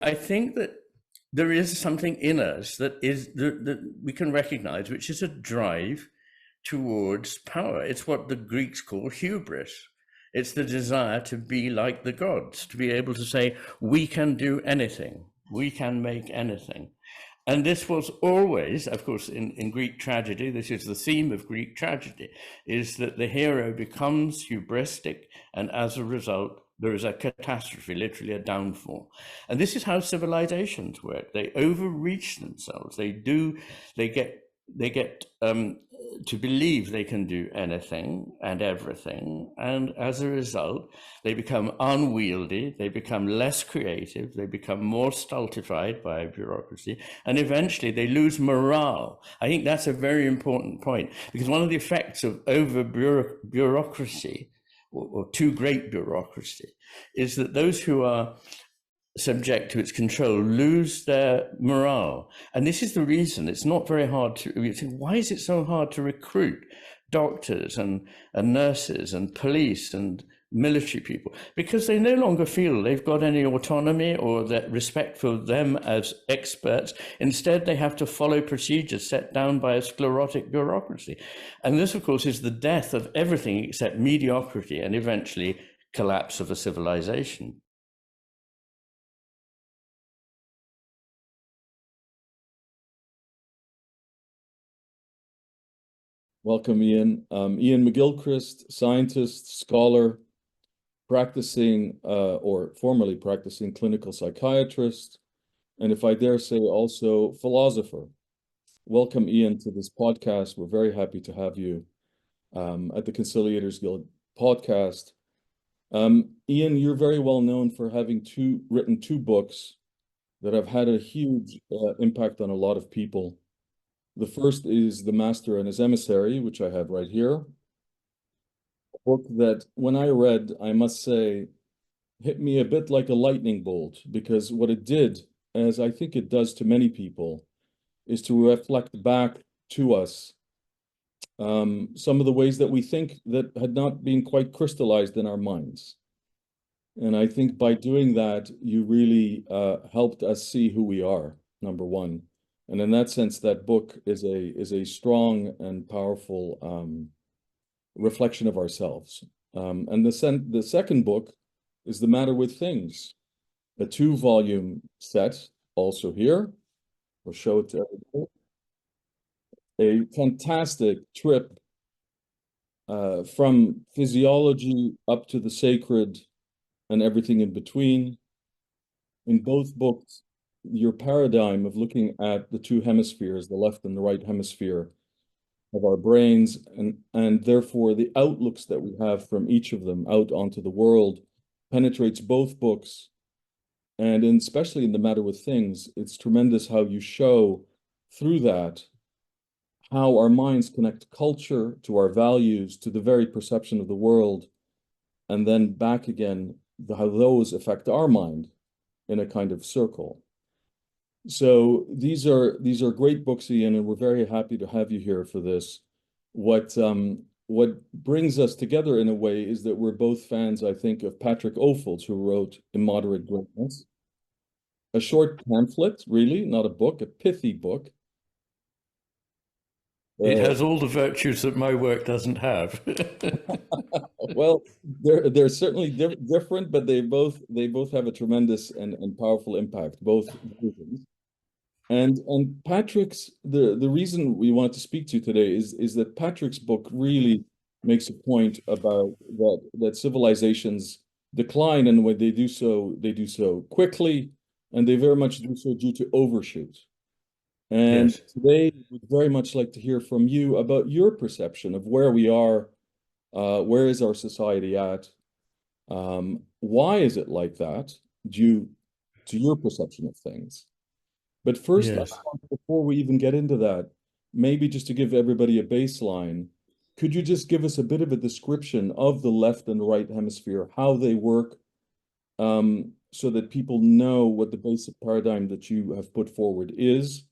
I think that there is something in us that we can recognize, which is a drive towards power. It's what the Greeks call hubris. It's the desire to be like the gods, to be able to say, we can do anything, we can make anything. And this was always, of course, in Greek tragedy, this is the theme of Greek tragedy, is that the hero becomes hubristic, and as a result, there is a catastrophe, literally a downfall. And this is how civilizations work. They overreach themselves. They get to believe they can do anything and everything. And as a result, they become unwieldy, they become less creative, they become more stultified by bureaucracy, and eventually they lose morale. I think that's a very important point, because one of the effects of bureaucracy, or too great bureaucracy, is that those who are subject to its control lose their morale. And this is the reason it's not very hard to, why is it so hard to recruit doctors and nurses and police and military people? Because they no longer feel they've got any autonomy or that respect for them as experts. Instead, they have to follow procedures set down by a sclerotic bureaucracy. And this, of course, is the death of everything except mediocrity and eventually collapse of a civilization. Welcome, Iain. Iain McGilchrist, scientist, scholar, practicing or formerly practicing clinical psychiatrist, and if I dare say, also philosopher. Welcome, Iain, to this podcast. We're very happy to have you at the Conciliators Guild podcast. Iain, you're very well known for having written two books that have had a huge impact on a lot of people. The first is The Master and His Emissary, which I have right here. A book that, when I read, I must say, hit me a bit like a lightning bolt, because what it did, as I think it does to many people, is to reflect back to us some of the ways that we think that had not been quite crystallized in our minds. And I think by doing that, you really helped us see who we are, number one. And in that sense, that book is a strong and powerful reflection of ourselves. And the second book is The Matter with Things, a 2-volume set, also here. We'll show it to everybody. A fantastic trip from physiology up to the sacred and everything in between. In both books, your paradigm of looking at the two hemispheres, the left and the right hemisphere of our brains, and therefore the outlooks that we have from each of them out onto the world, penetrates both books. And especially in The Matter with Things, it's tremendous how you show through that how our minds connect culture to our values, to the very perception of the world, and then back again, how those affect our mind in a kind of circle. So these are great books, Iain, and we're very happy to have you here for this. What brings us together in a way is that we're both fans, I think, of Patrick Ophuls, who wrote Immoderate Greatness, a short pamphlet, really, not a book, a pithy book. It has all the virtues that my work doesn't have. Well, they're certainly different, but they both have a tremendous and powerful impact, both versions. And Patrick's the reason we want to speak to you today is that Patrick's book really makes a point about that civilizations decline, and when they do so quickly, and they very much do so due to overshoot. And yes, today we'd very much like to hear from you about your perception of where we are, where is our society at, why is it like that, due to your perception of things. But first, yes, before we even get into that, maybe just to give everybody a baseline, could you just give us a bit of a description of the left and the right hemisphere, how they work, so that people know what the basic paradigm that you have put forward is?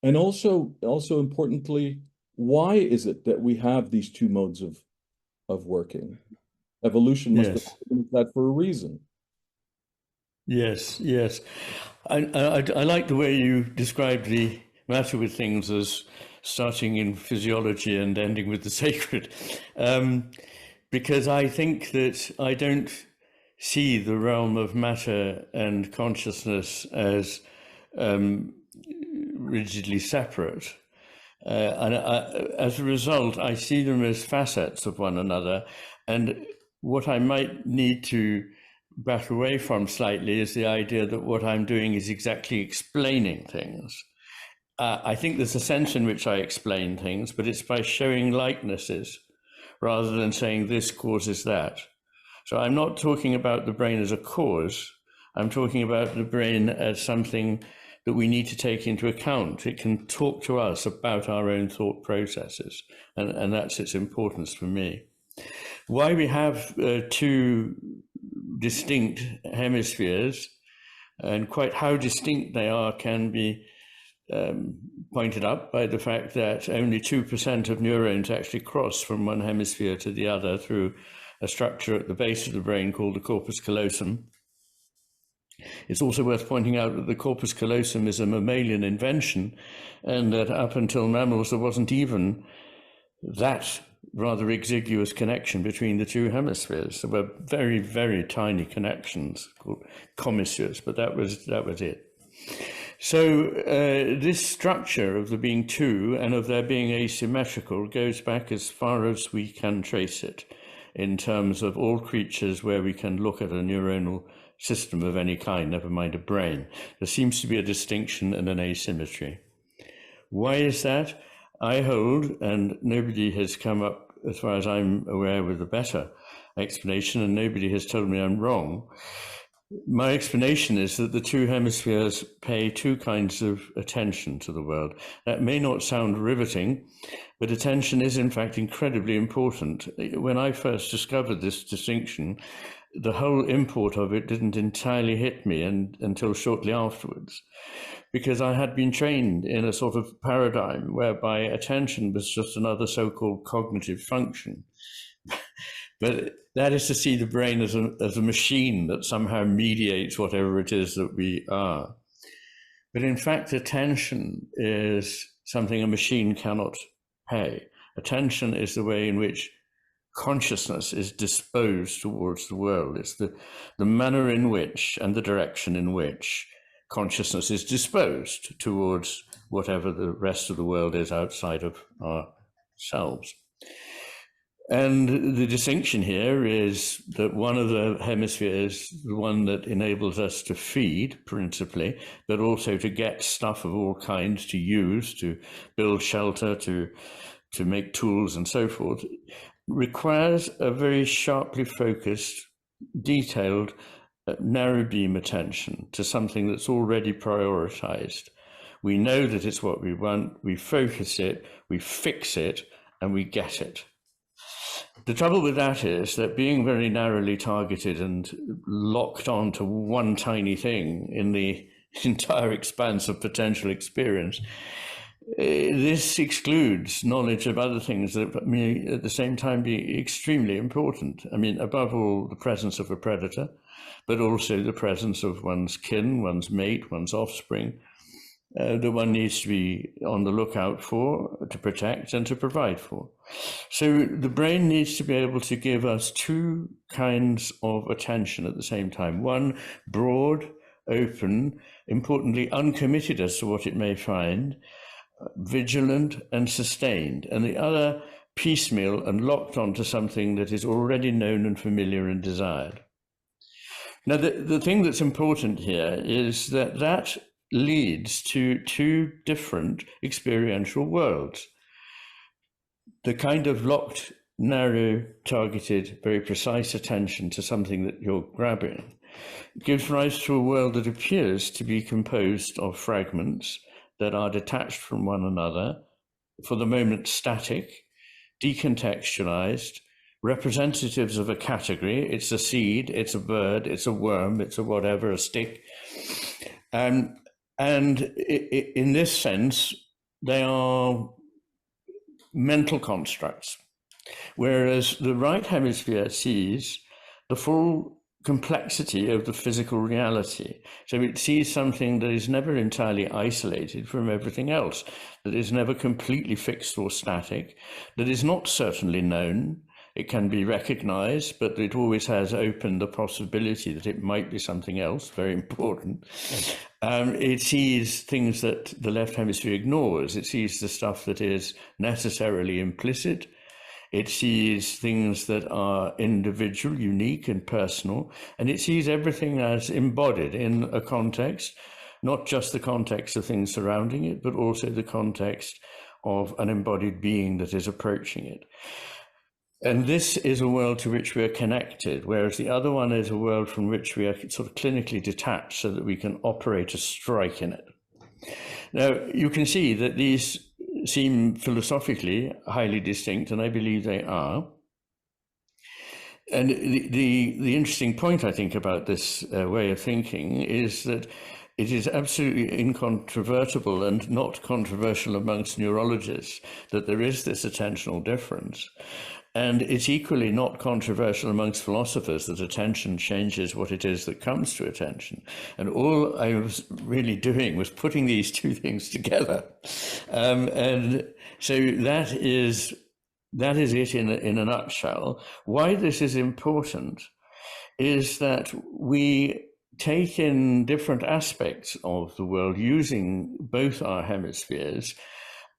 And also importantly, why is it that we have these two modes of working? Evolution must have been that for a reason. Yes, yes. I like the way you described the matter with things as starting in physiology and ending with the sacred, because I think that I don't see the realm of matter and consciousness as rigidly separate. As a result, I see them as facets of one another. And what I might need to back away from slightly is the idea that what I'm doing is exactly explaining things. I think there's a sense in which I explain things, but it's by showing likenesses rather than saying this causes that. So I'm not talking about the brain as a cause. I'm talking about the brain as something that we need to take into account. It can talk to us about our own thought processes, and that's its importance for me. Why we have two distinct hemispheres, and quite how distinct they are can be pointed up by the fact that only 2% of neurons actually cross from one hemisphere to the other through a structure at the base of the brain called the corpus callosum. It's also worth pointing out that the corpus callosum is a mammalian invention, and that up until mammals there wasn't even that rather exiguous connection between the two hemispheres. There were very, very tiny connections called commissures, but that was it. So this structure of there being two and of there being asymmetrical goes back as far as we can trace it in terms of all creatures where we can look at a neuronal system of any kind, never mind a brain. There seems to be a distinction and an asymmetry. Why is that? I hold, and nobody has come up, as far as I'm aware, with a better explanation, and nobody has told me I'm wrong. My explanation is that the two hemispheres pay two kinds of attention to the world. That may not sound riveting, but attention is in fact incredibly important. When I first discovered this distinction, the whole import of it didn't entirely hit me until shortly afterwards, because I had been trained in a sort of paradigm whereby attention was just another so-called cognitive function. But that is to see the brain as a machine that somehow mediates whatever it is that we are. But in fact, attention is something a machine cannot pay. Attention is the way in which consciousness is disposed towards the world. It's the manner in which and the direction in which consciousness is disposed towards whatever the rest of the world is outside of ourselves. And the distinction here is that one of the hemispheres, the one that enables us to feed principally, but also to get stuff of all kinds to use, to build shelter, to make tools and so forth, requires a very sharply focused, detailed, narrow beam attention to something that's already prioritized. We know that it's what we want, we focus it, we fix it, and we get it. The trouble with that is that being very narrowly targeted and locked on to one tiny thing in the entire expanse of potential experience, this excludes knowledge of other things that may at the same time be extremely important. I mean, above all, the presence of a predator, but also the presence of one's kin, one's mate, one's offspring, that one needs to be on the lookout for, to protect and to provide for. So the brain needs to be able to give us two kinds of attention at the same time. One, broad, open, importantly uncommitted as to what it may find, vigilant and sustained, and the other piecemeal and locked onto something that is already known and familiar and desired. Now, the thing that's important here is that leads to two different experiential worlds. The kind of locked, narrow, targeted, very precise attention to something that you're grabbing gives rise to a world that appears to be composed of fragments that are detached from one another, for the moment static, decontextualized, representatives of a category. It's a seed, it's a bird, it's a worm, it's a whatever, a stick. And in this sense, they are mental constructs, whereas the right hemisphere sees the full complexity of the physical reality. So it sees something that is never entirely isolated from everything else, that is never completely fixed or static, that is not certainly known. It can be recognized, but it always has open the possibility that it might be something else, very important. It sees things that the left hemisphere ignores. It sees the stuff that is necessarily implicit. It sees things that are individual, unique, and personal. And it sees everything as embodied in a context, not just the context of things surrounding it, but also the context of an embodied being that is approaching it. And this is a world to which we are connected, whereas the other one is a world from which we are sort of clinically detached so that we can operate a strike in it. Now, you can see that these seem philosophically highly distinct, and I believe they are. And the interesting point, I think, about this way of thinking is that it is absolutely incontrovertible and not controversial amongst neurologists that there is this attentional difference. And it's equally not controversial amongst philosophers that attention changes what it is that comes to attention. And all I was really doing was putting these two things together. And so that is it in a nutshell. Why this is important is that we take in different aspects of the world using both our hemispheres,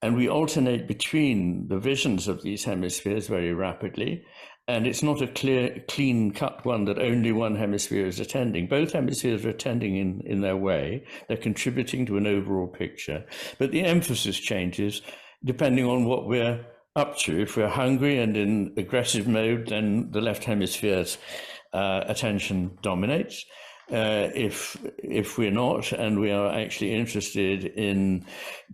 and we alternate between the visions of these hemispheres very rapidly. And it's not a clean-cut one that only one hemisphere is attending. Both hemispheres are attending in their way. They're contributing to an overall picture. But the emphasis changes depending on what we're up to. If we're hungry and in aggressive mode, then the left hemisphere's attention dominates. If we're not, and we are actually interested in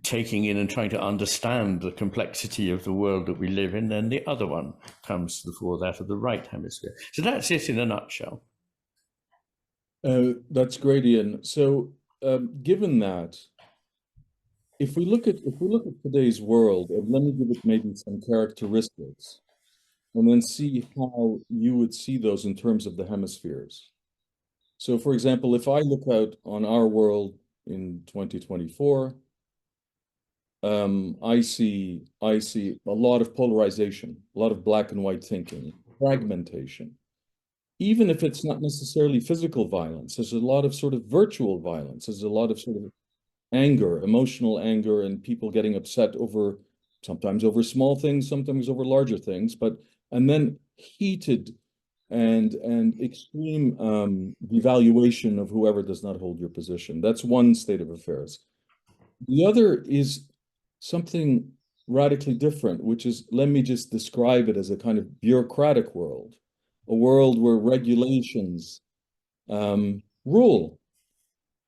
taking in and trying to understand the complexity of the world that we live in, then the other one comes to the fore, that of the right hemisphere. So that's it in a nutshell. That's great, Iain. So, given that, if we look at today's world, and let me give it maybe some characteristics, and then see how you would see those in terms of the hemispheres. So, for example, if I look out on our world in 2024, I see a lot of polarization, a lot of black and white thinking, fragmentation. Even if it's not necessarily physical violence, there's a lot of sort of virtual violence. There's a lot of sort of anger, emotional anger, and people getting upset over sometimes over small things, sometimes over larger things, and then heated and extreme devaluation of whoever does not hold your position. That's one state of affairs. The other is something radically different, which is, let me just describe it as a kind of bureaucratic world, a world where regulations rule.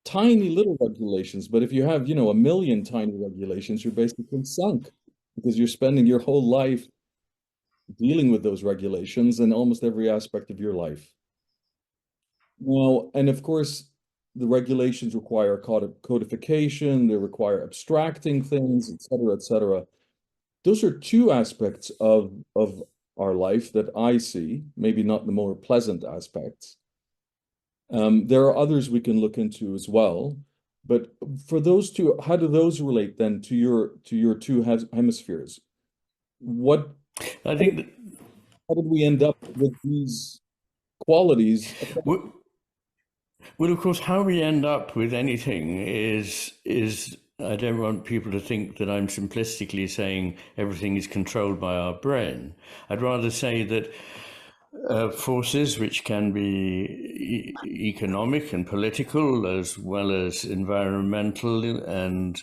Tiny little regulations, but if you have, 1 million tiny regulations, you're basically sunk because you're spending your whole life dealing with those regulations in almost every aspect of your life. Now, and of course, the regulations require codification, they require abstracting things, et cetera, et cetera. Those are two aspects of our life that I see, maybe not the more pleasant aspects. There are others we can look into as well, but for those two, how do those relate then to your two hemispheres? I think how did we end up with these qualities? Well, of course, how we end up with anything is I don't want people to think that I'm simplistically saying everything is controlled by our brain. I'd rather say that forces which can be economic and political, as well as environmental and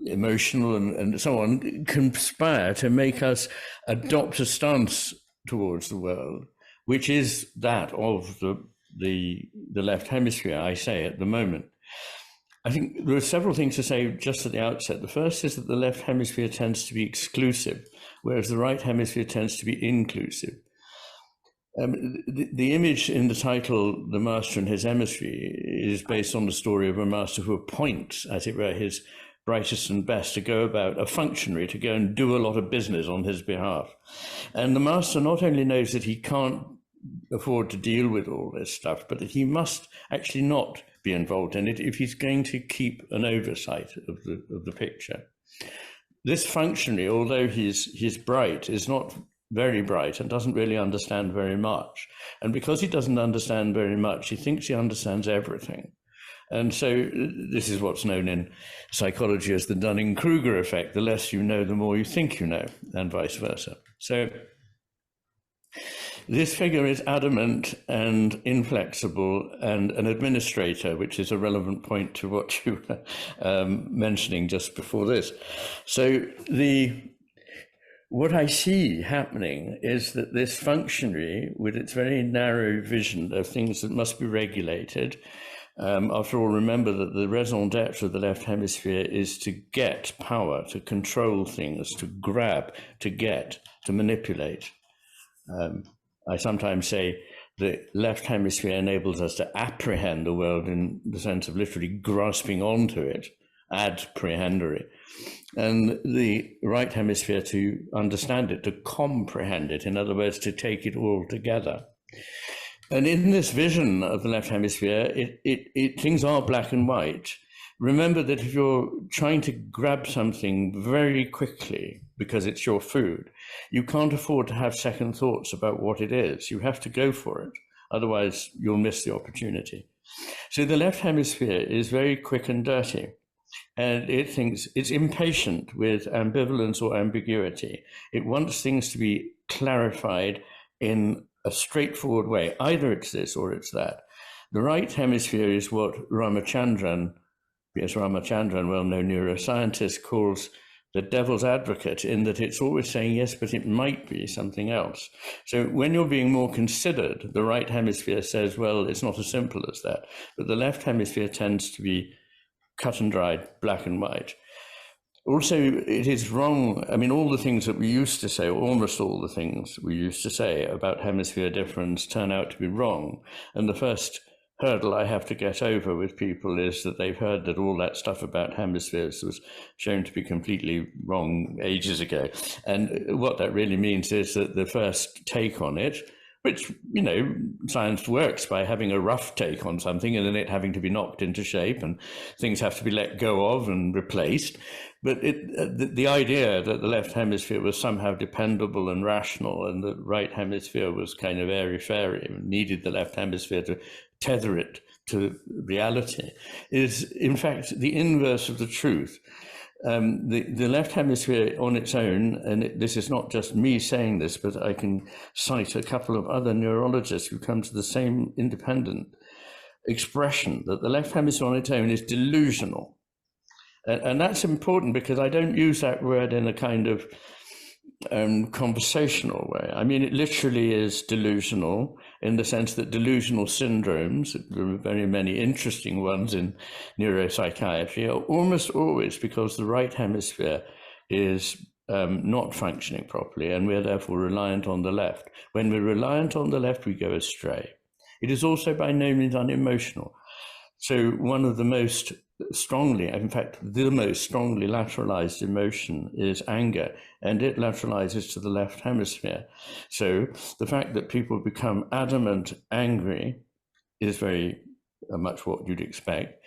emotional and so on, conspire to make us adopt a stance towards the world, which is that of the left hemisphere, I say, at the moment. I think there are several things to say just at the outset. The first is that the left hemisphere tends to be exclusive, whereas the right hemisphere tends to be inclusive. The image in the title, The Master and His Emissary, is based on the story of a master who appoints, as it were, his brightest and best to go about, a functionary to go and do a lot of business on his behalf. And the master not only knows that he can't afford to deal with all this stuff, but that he must actually not be involved in it if he's going to keep an oversight of the picture. This functionary, although he's bright, is not very bright and doesn't really understand very much. And because he doesn't understand very much, he thinks he understands everything. And so this is what's known in psychology as the Dunning-Kruger effect. The less you know, the more you think you know, and vice versa. So this figure is adamant and inflexible and an administrator, which is a relevant point to what you were mentioning just before this. So what I see happening is that this functionary, with its very narrow vision of things that must be regulated, after all, remember that the raison d'etre of the left hemisphere is to get power, to control things, to grab, to get, to manipulate. I sometimes say the left hemisphere enables us to apprehend the world in the sense of literally grasping onto it, ad prehendere, and the right hemisphere to understand it, to comprehend it, in other words, to take it all together. And in this vision of the left hemisphere, things are black and white. Remember that if you're trying to grab something very quickly because it's your food, you can't afford to have second thoughts about what it is. You have to go for it. Otherwise, you'll miss the opportunity. So the left hemisphere is very quick and dirty. And it thinks it's impatient with ambivalence or ambiguity. It wants things to be clarified in a straightforward way. Either it's this or it's that. The right hemisphere is what Ramachandran, well-known neuroscientist, calls the devil's advocate, in that it's always saying, yes, but it might be something else. So when you're being more considered, the right hemisphere says, well, it's not as simple as that. But the left hemisphere tends to be cut and dried, black and white. Also, it is wrong. I mean, all the things that we used to say, or almost all the things we used to say about hemisphere difference turn out to be wrong. And the first hurdle I have to get over with people is that they've heard that all that stuff about hemispheres was shown to be completely wrong ages ago. And what that really means is that the first take on it, which, you know, science works by having a rough take on something and then it having to be knocked into shape and things have to be let go of and replaced. But the idea that the left hemisphere was somehow dependable and rational and the right hemisphere was kind of airy-fairy and needed the left hemisphere to tether it to reality is, in fact, the inverse of the truth. The left hemisphere on its own, and this is not just me saying this, but I can cite a couple of other neurologists who come to the same independent expression, that the left hemisphere on its own is delusional. And that's important because I don't use that word in a kind of conversational way. I mean, it literally is delusional in the sense that delusional syndromes, there are very many interesting ones in neuropsychiatry, are almost always because the right hemisphere is not functioning properly, and we're therefore reliant on the left. When we're reliant on the left, we go astray. It is also by no means unemotional. So one of the most strongly, in fact, the most strongly lateralized emotion is anger, and it lateralizes to the left hemisphere. So the fact that people become adamant angry is very much what you'd expect.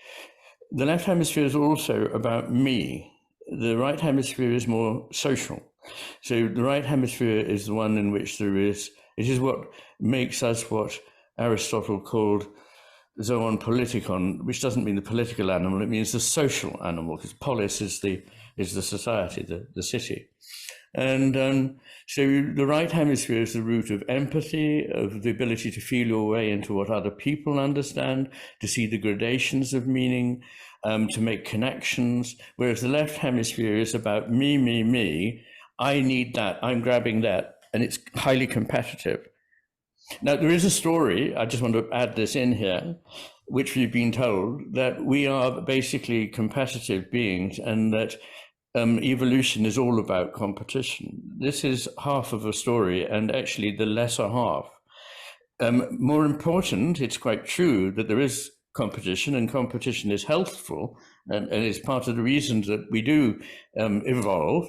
The left hemisphere is also about me. The right hemisphere is more social. So the right hemisphere is the one in which it is what makes us what Aristotle called zoon politikon, which doesn't mean the political animal, it means the social animal, because polis is the society, the city. And so the right hemisphere is the root of empathy, of the ability to feel your way into what other people understand, to see the gradations of meaning, to make connections, whereas the left hemisphere is about me, me, me. I need that, I'm grabbing that, and it's highly competitive. Now, there is a story, I just want to add this in here, which we've been told, that we are basically competitive beings and that evolution is all about competition. This is half of a story, and actually the lesser half. More important, it's quite true that there is competition, and competition is healthful, and is part of the reasons that we do evolve.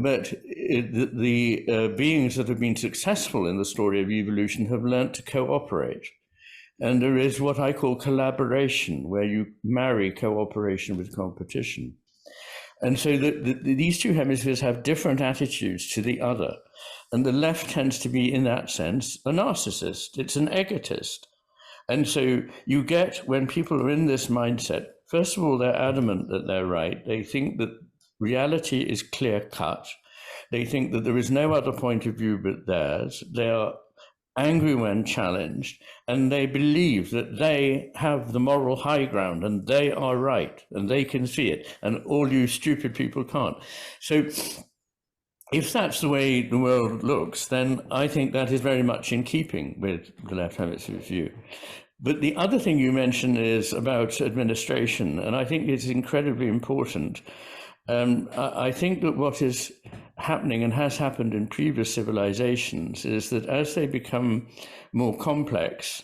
But the beings that have been successful in the story of evolution have learnt to cooperate. And there is what I call collaboration, where you marry cooperation with competition. And so these two hemispheres have different attitudes to the other. And the left tends to be, in that sense, a narcissist. It's an egotist. And so you get, when people are in this mindset, first of all, they're adamant that they're right. They think that reality is clear-cut. They think that there is no other point of view but theirs. They are angry when challenged, and they believe that they have the moral high ground and they are right and they can see it, and all you stupid people can't. So if that's the way the world looks, then I think that is very much in keeping with the left hemisphere view. But the other thing you mentioned is about administration, and I think it's incredibly important. I think that what is happening and has happened in previous civilizations is that as they become more complex,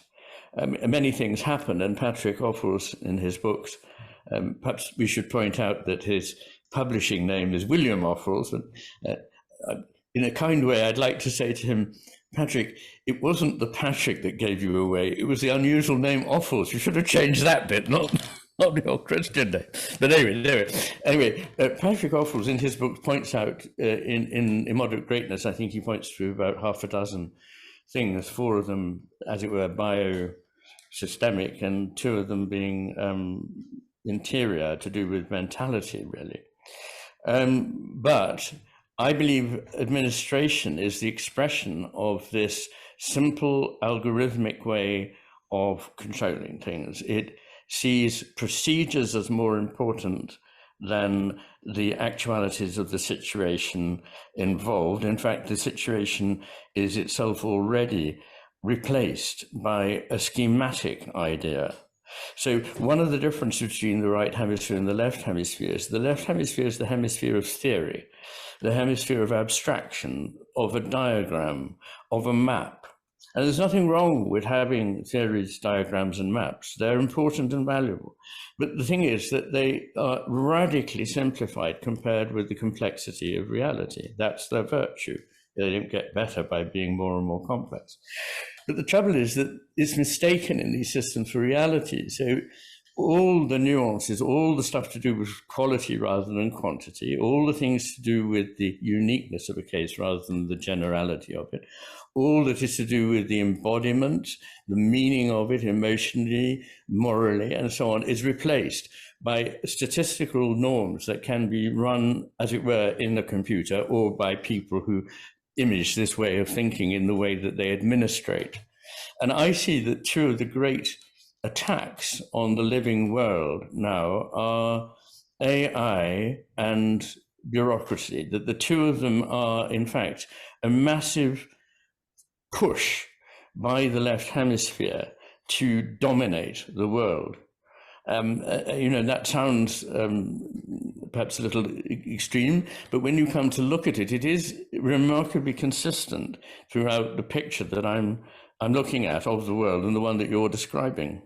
many things happen. And Patrick Ophuls, in his books, perhaps we should point out that his publishing name is William Ophuls. And in a kind way, I'd like to say to him, Patrick, it wasn't the Patrick that gave you away. It was the unusual name Ophuls. You should have changed that bit, not your Christian name. But anyway, Patrick Ophuls in his book points out in Immoderate Greatness, I think he points to about half a dozen things, 4 of them, as it were, biosystemic, and 2 of them being interior, to do with mentality, really. But I believe administration is the expression of this simple algorithmic way of controlling things. It sees procedures as more important than the actualities of the situation involved. In fact, the situation is itself already replaced by a schematic idea. So one of the differences between the right hemisphere and the left hemisphere is the left hemisphere is the hemisphere of theory, the hemisphere of abstraction, of a diagram, of a map. And there's nothing wrong with having theories, diagrams, and maps. They're important and valuable. But the thing is that they are radically simplified compared with the complexity of reality. That's their virtue. They don't get better by being more and more complex. But the trouble is that it's mistaken in these systems for reality. So all the nuances, all the stuff to do with quality rather than quantity, all the things to do with the uniqueness of a case rather than the generality of it, all that is to do with the embodiment, the meaning of it emotionally, morally, and so on, is replaced by statistical norms that can be run, as it were, in the computer, or by people who image this way of thinking in the way that they administrate. And I see that 2 of the great attacks on the living world now are AI and bureaucracy, that the 2 of them are, in fact, a massive push by the left hemisphere to dominate the world. That sounds perhaps a little extreme, but when you come to look at it, it is remarkably consistent throughout the picture that I'm looking at of the world and the one that you're describing.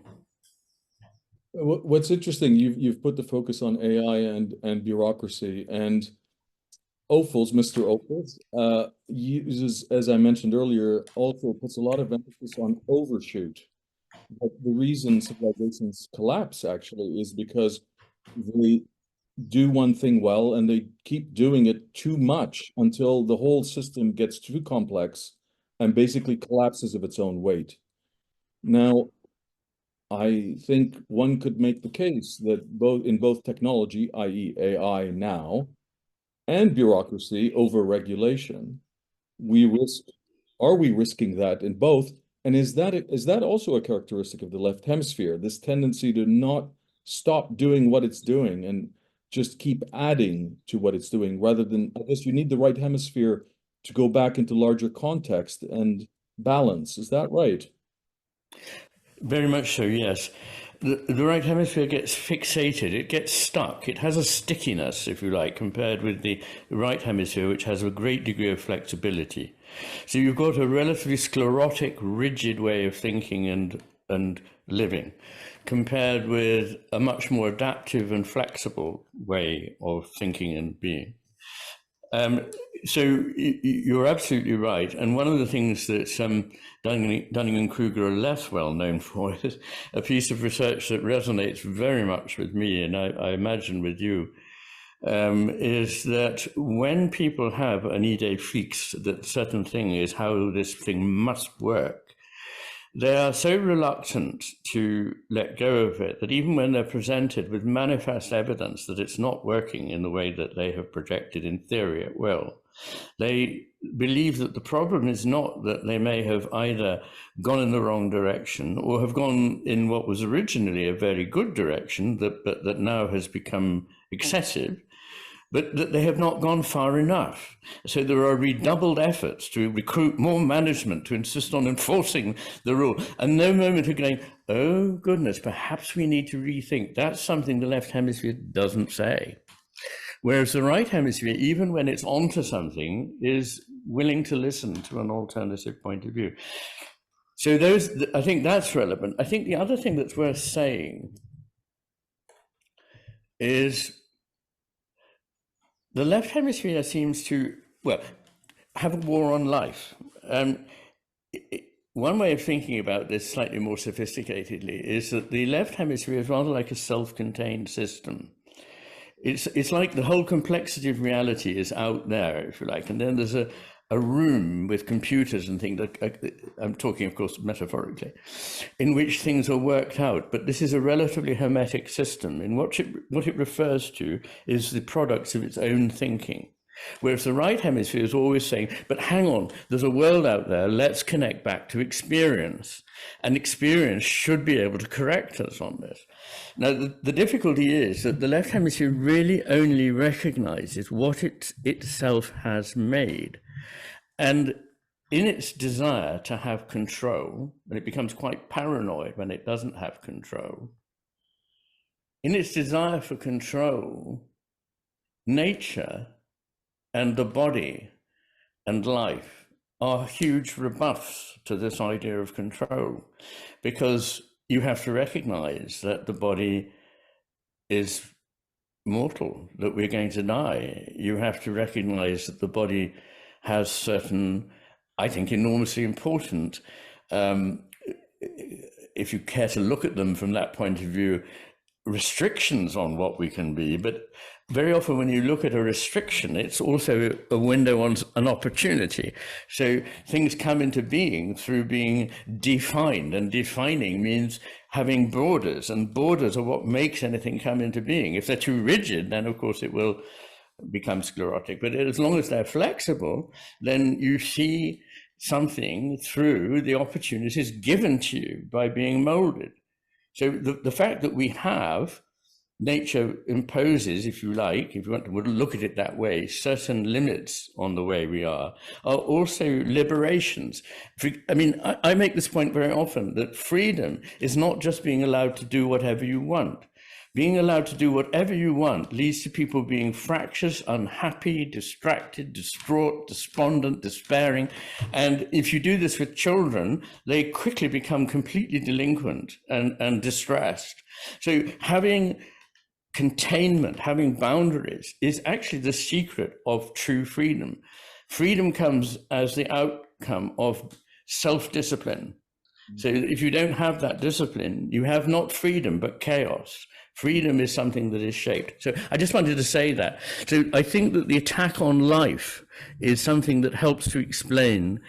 What's interesting, you've put the focus on AI and bureaucracy, and Ophuls, Mr. Ophuls, uses, as I mentioned earlier, also puts a lot of emphasis on overshoot. But the reason civilizations collapse actually is because they do one thing well and they keep doing it too much until the whole system gets too complex and basically collapses of its own weight. Now, I think one could make the case that in both technology, i.e. AI now, and bureaucracy, over-regulation, are we risking that in both? And is that also a characteristic of the left hemisphere, this tendency to not stop doing what it's doing and just keep adding to what it's doing, rather than, I guess you need the right hemisphere to go back into larger context and balance. Is that right? Very much so, yes. The right hemisphere gets fixated, it gets stuck, it has a stickiness, if you like, compared with the right hemisphere, which has a great degree of flexibility. So you've got a relatively sclerotic, rigid way of thinking and living, compared with a much more adaptive and flexible way of thinking and being. So you're absolutely right. And one of the things that Dunning and Kruger are less well known for is a piece of research that resonates very much with me, and I imagine with you, is that when people have an idée fixe that certain thing is how this thing must work, they are so reluctant to let go of it that even when they're presented with manifest evidence that it's not working in the way that they have projected in theory it will, they believe that the problem is not that they may have either gone in the wrong direction or have gone in what was originally a very good direction but that now has become excessive, but that they have not gone far enough. So there are redoubled efforts to recruit more management to insist on enforcing the rule, and no moment of going, oh goodness, perhaps we need to rethink. That's something the left hemisphere doesn't say. Whereas the right hemisphere, even when it's onto something, is willing to listen to an alternative point of view. So I think that's relevant. I think the other thing that's worth saying is the left hemisphere seems to, well, have a war on life. One way of thinking about this slightly more sophisticatedly is that the left hemisphere is rather like a self-contained system. It's like the whole complexity of reality is out there, if you like, and then there's a room with computers and things, I'm talking, of course, metaphorically, in which things are worked out. But this is a relatively hermetic system, and what it refers to is the products of its own thinking. Whereas the right hemisphere is always saying, but hang on, there's a world out there, let's connect back to experience. And experience should be able to correct us on this. Now, the difficulty is that the left hemisphere really only recognizes what it itself has made. And in its desire to have control, and it becomes quite paranoid when it doesn't have control, in its desire for control, nature and the body and life are huge rebuffs to this idea of control, because you have to recognize that the body is mortal, that we're going to die. You have to recognize that the body has certain, I think, enormously important, if you care to look at them from that point of view, restrictions on what we can be. But very often when you look at a restriction, it's also a window on an opportunity. So things come into being through being defined, and defining means having borders, and borders are what makes anything come into being. If they're too rigid, then of course it will become sclerotic. But as long as they're flexible, then you see something through the opportunities given to you by being molded. So the fact that we have, nature imposes, if you like, if you want to look at it that way, certain limits on the way we are also liberations. I mean, I make this point very often, that freedom is not just being allowed to do whatever you want. Being allowed to do whatever you want leads to people being fractious, unhappy, distracted, distraught, despondent, despairing. And if you do this with children, they quickly become completely delinquent and distressed. So having containment, having boundaries is actually the secret of true freedom. Freedom comes as the outcome of self-discipline. So if you don't have that discipline, you have not freedom, but chaos. Freedom is something that is shaped. So I just wanted to say that. So I think that the attack on life is something that helps to explain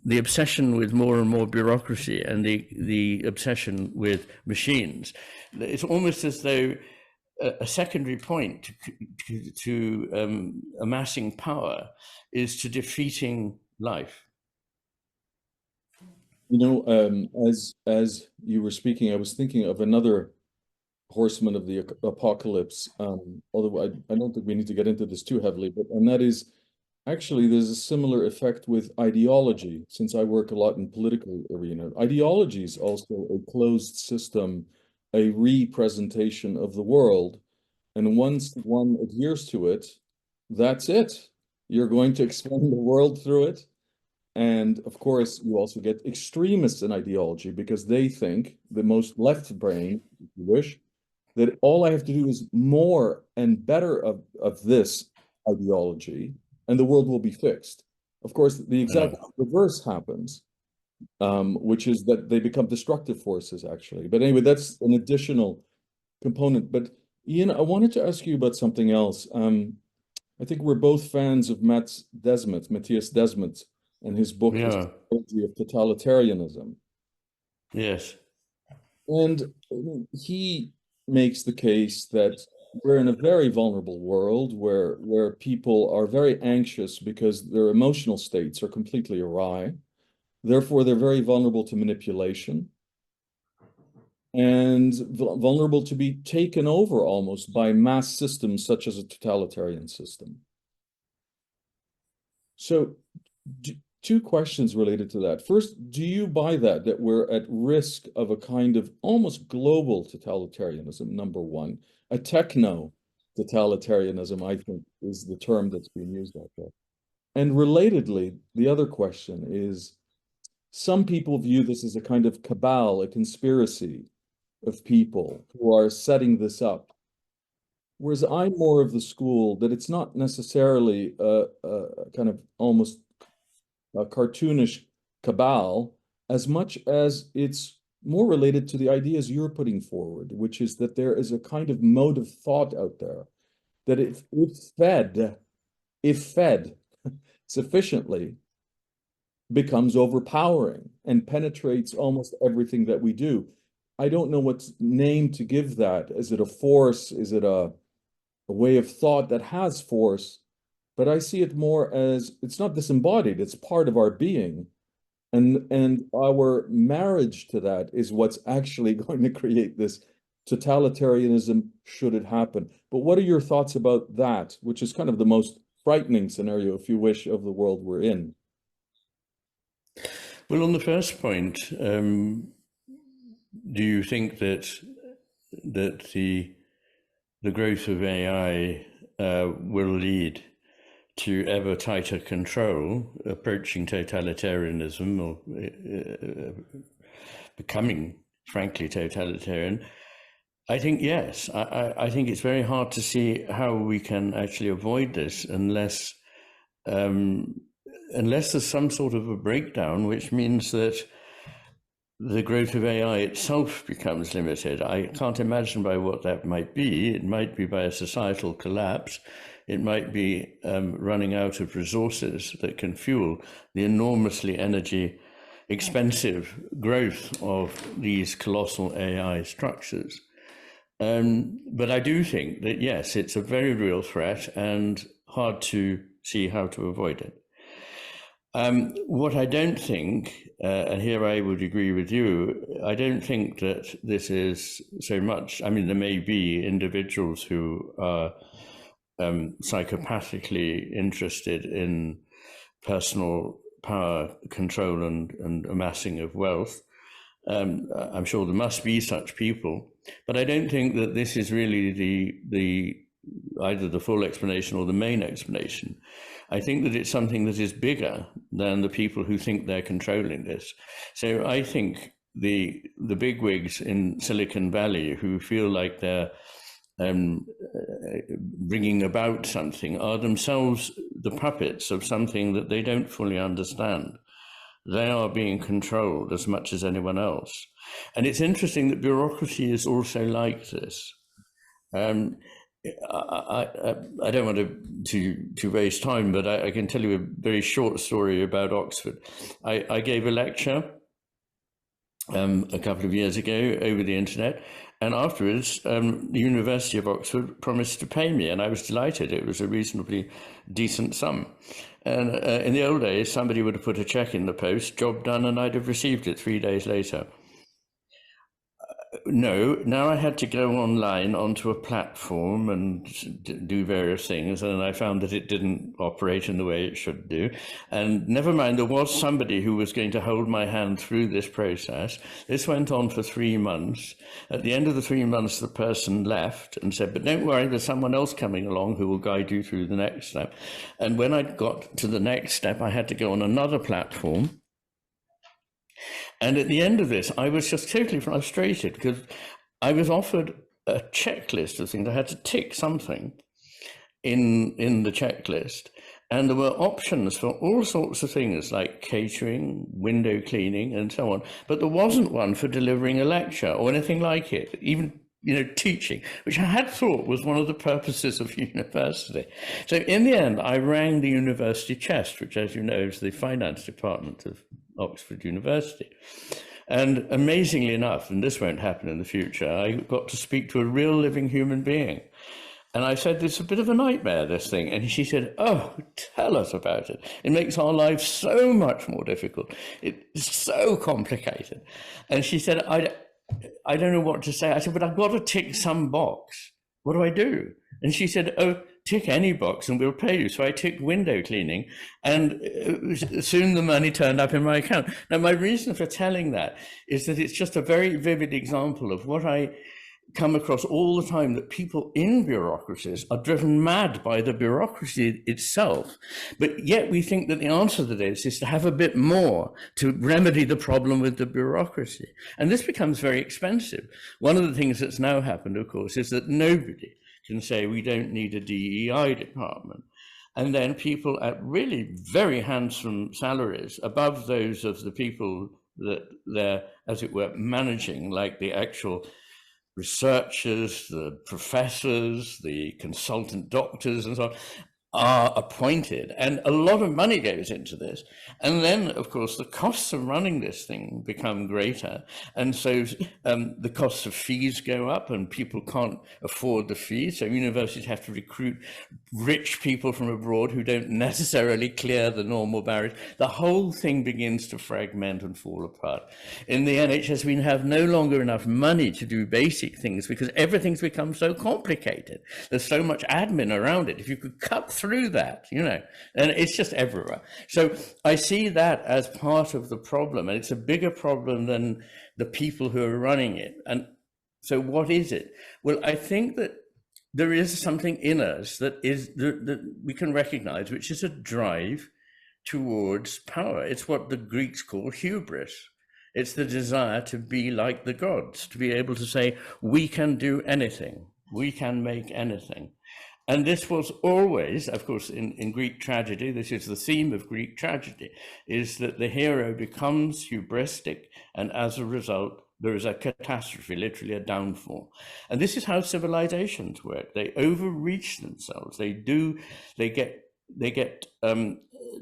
the obsession with more and more bureaucracy and the obsession with machines. It's almost as though a secondary point to amassing power is to defeating life. You know, as you were speaking, I was thinking of another horseman of the apocalypse, although I don't think we need to get into this too heavily, and that is, actually, there's a similar effect with ideology, since I work a lot in political arena. Ideology is also a closed system, a representation of the world, and once one adheres to it, that's it. You're going to explain the world through it. And of course, you also get extremists in ideology because they think, the most left brain, if you wish, that all I have to do is more and better of this ideology, and the world will be fixed. Of course, the exact reverse happens, which is that they become destructive forces, actually. But anyway, that's an additional component. But Iain, I wanted to ask you about something else. I think we're both fans of Matthias Desmet, and his book, The Psychology of Totalitarianism. Yes. And he makes the case that we're in a very vulnerable world where people are very anxious because their emotional states are completely awry. Therefore, they're very vulnerable to manipulation and vulnerable to be taken over almost by mass systems such as a totalitarian system. So, two questions related to that. First, do you buy that we're at risk of a kind of almost global totalitarianism, number one? A techno-totalitarianism, I think, is the term that's being used out there. And relatedly, the other question is, some people view this as a kind of cabal, a conspiracy of people who are setting this up. Whereas I'm more of the school that it's not necessarily a kind of almost a cartoonish cabal, as much as it's more related to the ideas you're putting forward, which is that there is a kind of mode of thought out there that if fed sufficiently, becomes overpowering and penetrates almost everything that we do. I don't know what name to give that. Is it a force? Is it a way of thought that has force? But I see it more as it's not disembodied, it's part of our being. And our marriage to that is what's actually going to create this totalitarianism should it happen. But what are your thoughts about that, which is kind of the most frightening scenario, if you wish, of the world we're in? Well, on the first point, do you think that the growth of AI will lead to ever tighter control, approaching totalitarianism or becoming, frankly, totalitarian? I think yes. I think it's very hard to see how we can actually avoid this unless there's some sort of a breakdown, which means that the growth of AI itself becomes limited. I can't imagine by what that might be. It might be by a societal collapse. It might be running out of resources that can fuel the enormously energy expensive growth of these colossal AI structures. But I do think that, yes, it's a very real threat and hard to see how to avoid it. What I don't think, and here I would agree with you, I don't think that this is so much, I mean, there may be individuals who are psychopathically interested in personal power, control, and amassing of wealth. I'm sure there must be such people, but I don't think that this is really the either the full explanation or the main explanation. I think that it's something that is bigger than the people who think they're controlling this. So I think the bigwigs in Silicon Valley who feel like they're bringing about something are themselves the puppets of something that they don't fully understand. They are being controlled as much as anyone else. And it's interesting that bureaucracy is also like this. I don't want to waste time, but I can tell you a very short story about Oxford. I gave a lecture a couple of years ago over the internet, and afterwards the University of Oxford promised to pay me, and I was delighted. It was a reasonably decent sum. And in the old days, somebody would have put a check in the post, job done, and I'd have received it 3 days later. No, now I had to go online onto a platform and do various things, and I found that it didn't operate in the way it should do. And never mind, there was somebody who was going to hold my hand through this process. This went on for 3 months. At the end of the 3 months, the person left and said, "But don't worry, there's someone else coming along who will guide you through the next step." And when I got to the next step, I had to go on another platform. And at the end of this, I was just totally frustrated because I was offered a checklist of things. I had to tick something in the checklist. And there were options for all sorts of things like catering, window cleaning, and so on. But there wasn't one for delivering a lecture or anything like it, even teaching, which I had thought was one of the purposes of university. So in the end, I rang the university chest, which, as you know, is the finance department of Oxford University. And amazingly enough, and this won't happen in the future, I got to speak to a real living human being. And I said, "It's a bit of a nightmare, this thing." And she said, "Oh, tell us about it. It makes our lives so much more difficult. It's so complicated." And she said, I don't know what to say. I said, "But I've got to tick some box. What do I do?" And she said, "Oh, tick any box and we'll pay you." So I ticked window cleaning, and soon the money turned up in my account. Now, my reason for telling that is that it's just a very vivid example of what I come across all the time, that people in bureaucracies are driven mad by the bureaucracy itself. But yet we think that the answer to this is to have a bit more to remedy the problem with the bureaucracy. And this becomes very expensive. One of the things that's now happened, of course, is that nobody can say we don't need a DEI department. And then people at really very handsome salaries, above those of the people that they're, as it were, managing, like the actual researchers, the professors, the consultant doctors, and so on, are appointed, and a lot of money goes into this. And then, of course, the costs of running this thing become greater, and so the costs of fees go up, and people can't afford the fees. So universities have to recruit rich people from abroad who don't necessarily clear the normal barriers. The whole thing begins to fragment and fall apart. In the NHS, we have no longer enough money to do basic things because everything's become so complicated. There's so much admin around it. If you could cut through that, and it's just everywhere. So I see that as part of the problem, and it's a bigger problem than the people who are running it. And so what is it? Well, I think that there is something in us that we can recognize, which is a drive towards power. It's what the Greeks call hubris. It's the desire to be like the gods, to be able to say, we can do anything, we can make anything. And this was always, of course, in Greek tragedy, this is the theme of Greek tragedy, is that the hero becomes hubristic, and as a result, there is a catastrophe, literally a downfall. And this is how civilizations work. They overreach themselves. They get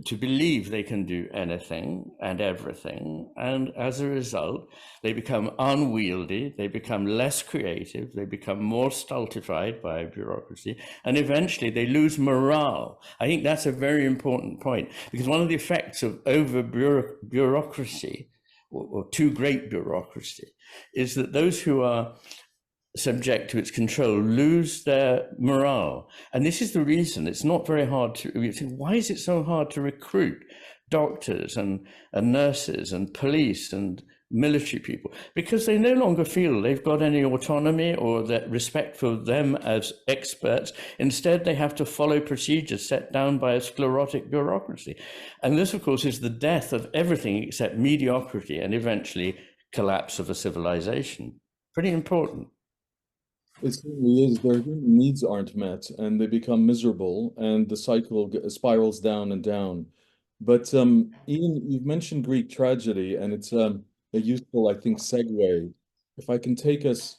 to believe they can do anything and everything. And as a result, they become unwieldy, they become less creative, they become more stultified by bureaucracy, and eventually they lose morale. I think that's a very important point, because one of the effects of over bureaucracy, or too great bureaucracy, is that those who are subject to its control lose their morale. And this is the reason it's not very hard to, why is it so hard to recruit doctors and nurses and police and military people? Because they no longer feel they've got any autonomy or that respect for them as experts. Instead, they have to follow procedures set down by a sclerotic bureaucracy. And this, of course, is the death of everything except mediocrity and eventually collapse of a civilization. Pretty important. It certainly is. Their human needs aren't met, and they become miserable, and the cycle spirals down and down. But Ian, you've mentioned Greek tragedy, and it's a useful, I think, segue. If I can take us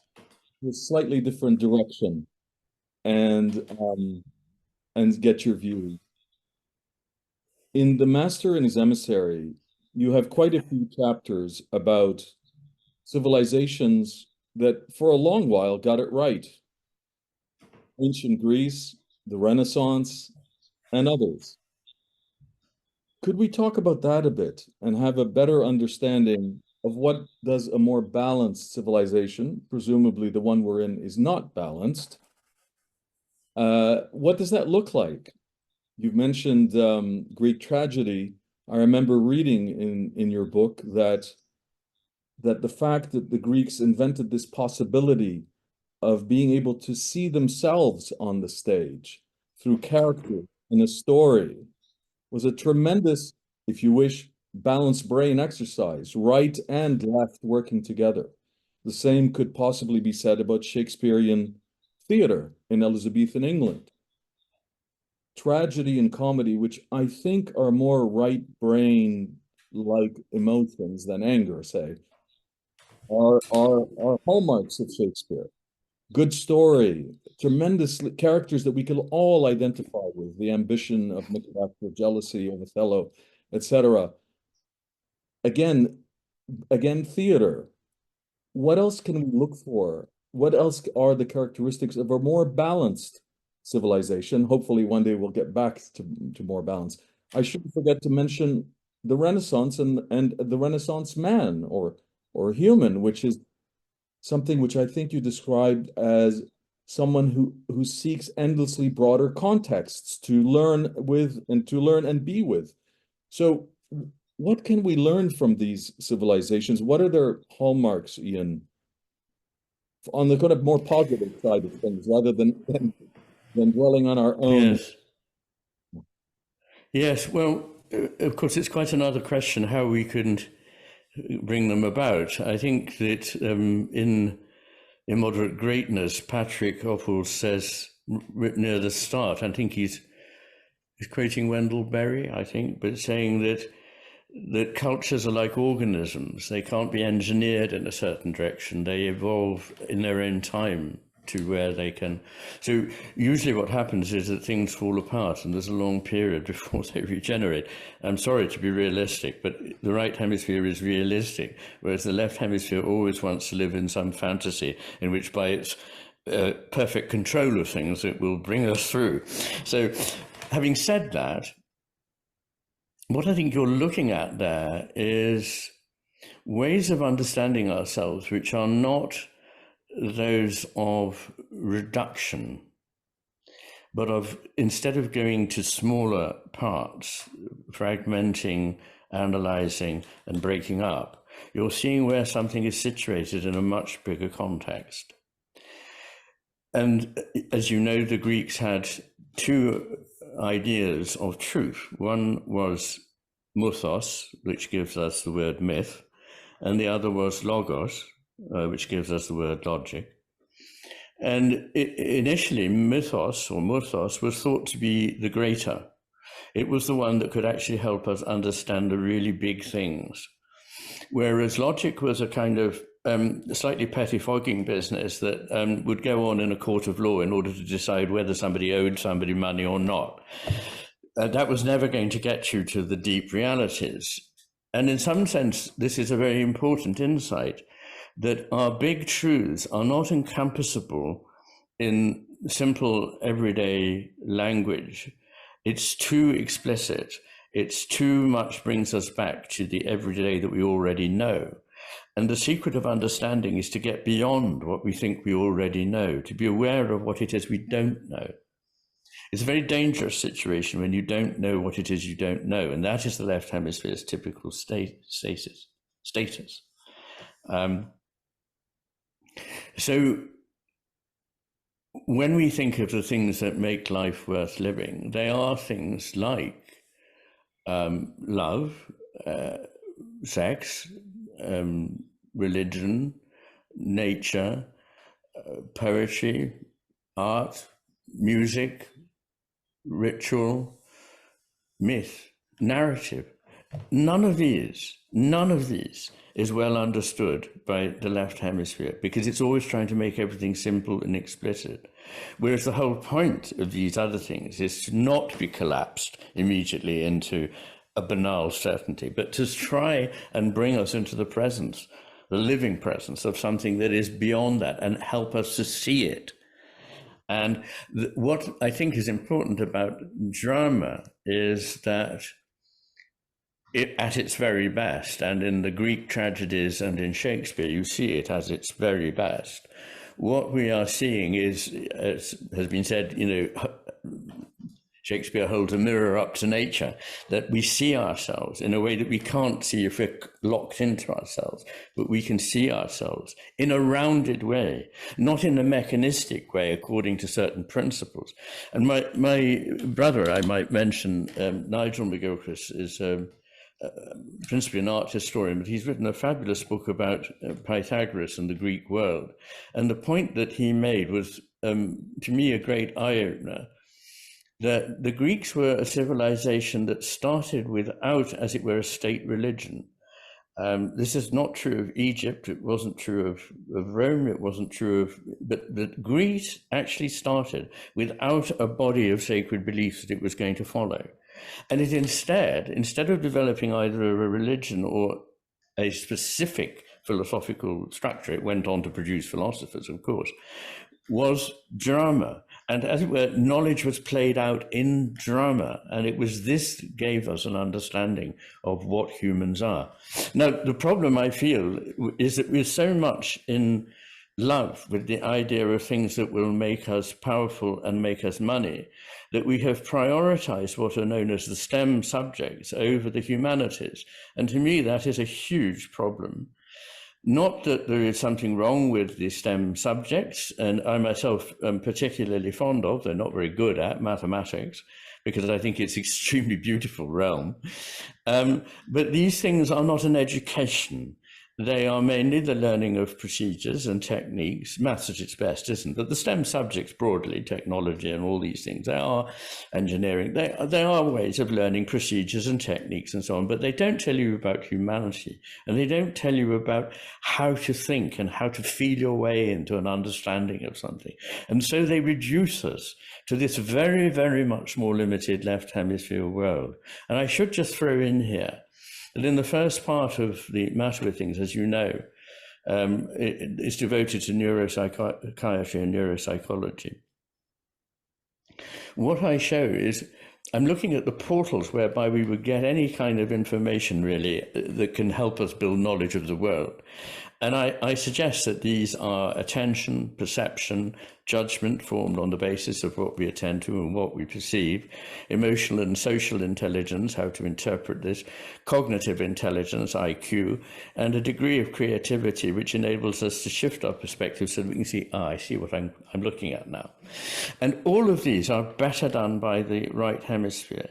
to a slightly different direction, and get your view. In The Master and His Emissary, you have quite a few chapters about civilizations that for a long while got it right. Ancient Greece, the Renaissance, and others. Could we talk about that a bit and have a better understanding of what does a more balanced civilization, presumably the one we're in is not balanced, what does that look like? You've mentioned Greek tragedy. I remember reading in your book that the fact that the Greeks invented this possibility of being able to see themselves on the stage through character in a story was a tremendous, if you wish, balanced brain exercise, right and left working together. The same could possibly be said about Shakespearean theater in Elizabethan England. Tragedy and comedy, which I think are more right brain like emotions than anger, say, are hallmarks of Shakespeare. Good story, tremendous characters that we can all identify with, the ambition of Macbeth, the jealousy of Othello, etc. Again, theater. What else can we look for? What else are the characteristics of a more balanced civilization? Hopefully, one day we'll get back to more balance. I shouldn't forget to mention the Renaissance and the Renaissance man or human, which is something which I think you described as someone who seeks endlessly broader contexts to learn with and to learn and be with. So what can we learn from these civilizations? What are their hallmarks, Iain, on the kind of more positive side of things, rather than dwelling on our own? Yes. Yes. Well, of course, it's quite another question how we can bring them about. I think that in Immoderate Greatness, Patrick Ophuls says near the start, I think he's quoting Wendell Berry, I think, but saying that cultures are like organisms. They can't be engineered in a certain direction. They evolve in their own time to where they can. So usually what happens is that things fall apart and there's a long period before they regenerate. I'm sorry to be realistic, but the right hemisphere is realistic, whereas the left hemisphere always wants to live in some fantasy in which by its perfect control of things, it will bring us through. So having said that, what I think you're looking at there is ways of understanding ourselves which are not those of reduction, but of, instead of going to smaller parts, fragmenting, analyzing, and breaking up, you're seeing where something is situated in a much bigger context. And as you know, the Greeks had two ideas of truth. One was mythos, which gives us the word myth, and the other was logos, which gives us the word logic. And initially, mythos was thought to be the greater. It was the one that could actually help us understand the really big things. Whereas logic was a kind of slightly pettifogging business that would go on in a court of law in order to decide whether somebody owed somebody money or not. That was never going to get you to the deep realities. And in some sense, this is a very important insight, that our big truths are not encompassable in simple everyday language. It's too explicit. It's too much brings us back to the everyday that we already know. And the secret of understanding is to get beyond what we think we already know, to be aware of what it is we don't know. It's a very dangerous situation when you don't know what it is you don't know. And that is the left hemisphere's typical status. So when we think of the things that make life worth living, they are things like love, sex, religion, nature, poetry, art, music, ritual, myth, narrative. None of these is well understood by the left hemisphere because it's always trying to make everything simple and explicit. Whereas the whole point of these other things is to not be collapsed immediately into a banal certainty, but to try and bring us into the presence, the living presence of something that is beyond that and help us to see it. And what I think is important about drama is that at its very best. And in the Greek tragedies and in Shakespeare, you see it as its very best. What we are seeing is, as has been said, Shakespeare holds a mirror up to nature, that we see ourselves in a way that we can't see if we're locked into ourselves, but we can see ourselves in a rounded way, not in a mechanistic way according to certain principles. And my brother, I might mention, Nigel McGilchrist, is principally an art historian, but he's written a fabulous book about Pythagoras and the Greek world. And the point that he made was, to me, a great eye-opener, that the Greeks were a civilization that started without, as it were, a state religion. This is not true of Egypt. It wasn't true of Rome. It wasn't true of, but Greece actually started without a body of sacred beliefs that it was going to follow. And it instead of developing either a religion or a specific philosophical structure, it went on to produce philosophers, of course, was drama. And as it were, knowledge was played out in drama. And it was this gave us an understanding of what humans are. Now, the problem I feel is that we're so much in love with the idea of things that will make us powerful and make us money, that we have prioritized what are known as the STEM subjects over the humanities. And to me, that is a huge problem. Not that there is something wrong with the STEM subjects, and I myself am particularly fond of, they're not very good at, mathematics, because I think it's an extremely beautiful realm. But these things are not an education. They are mainly the learning of procedures and techniques. Maths at its best, isn't it? But the STEM subjects broadly, technology and all these things, they are engineering. They are ways of learning procedures and techniques and so on, but they don't tell you about humanity, and they don't tell you about how to think and how to feel your way into an understanding of something. And so they reduce us to this very, very much more limited left hemisphere world. And I should just throw in here that in the first part of the Matter with Things, as you know, it's devoted to neuropsychiatry and neuropsychology. What I show is I'm looking at the portals whereby we would get any kind of information, really, that can help us build knowledge of the world. And I suggest that these are attention, perception, judgment formed on the basis of what we attend to and what we perceive, emotional and social intelligence, how to interpret this, cognitive intelligence, IQ, and a degree of creativity which enables us to shift our perspective so that we can see, I see what I'm looking at now. And all of these are better done by the right hemisphere.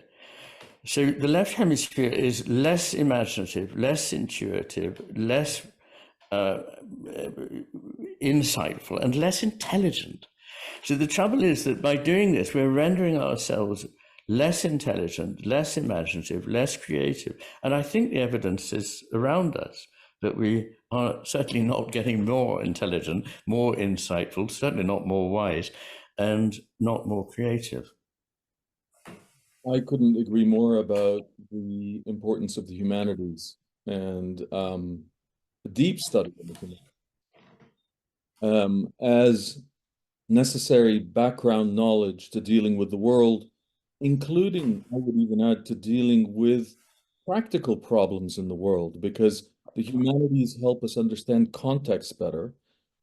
So the left hemisphere is less imaginative, less intuitive, less insightful and less intelligent. So the trouble is that by doing this, we're rendering ourselves less intelligent, less imaginative, less creative. And I think the evidence is around us that we are certainly not getting more intelligent, more insightful, certainly not more wise, and not more creative. I couldn't agree more about the importance of the humanities and deep study of the humanities as necessary background knowledge to dealing with the world, including, I would even add, to dealing with practical problems in the world, because the humanities help us understand context better,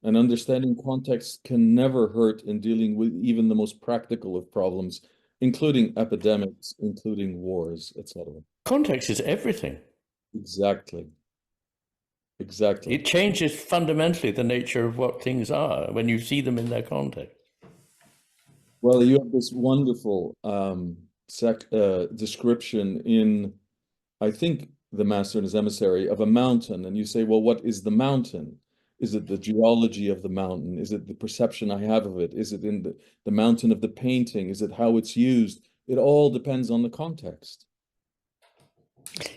and understanding context can never hurt in dealing with even the most practical of problems, including epidemics, including wars, etc. Context is everything. Exactly. Exactly. It changes fundamentally the nature of what things are when you see them in their context. Well, you have this wonderful description in, I think, the Master and His Emissary of a mountain. And you say, well, what is the mountain? Is it the geology of the mountain? Is it the perception I have of it? Is it in the mountain of the painting? Is it how it's used? It all depends on the context.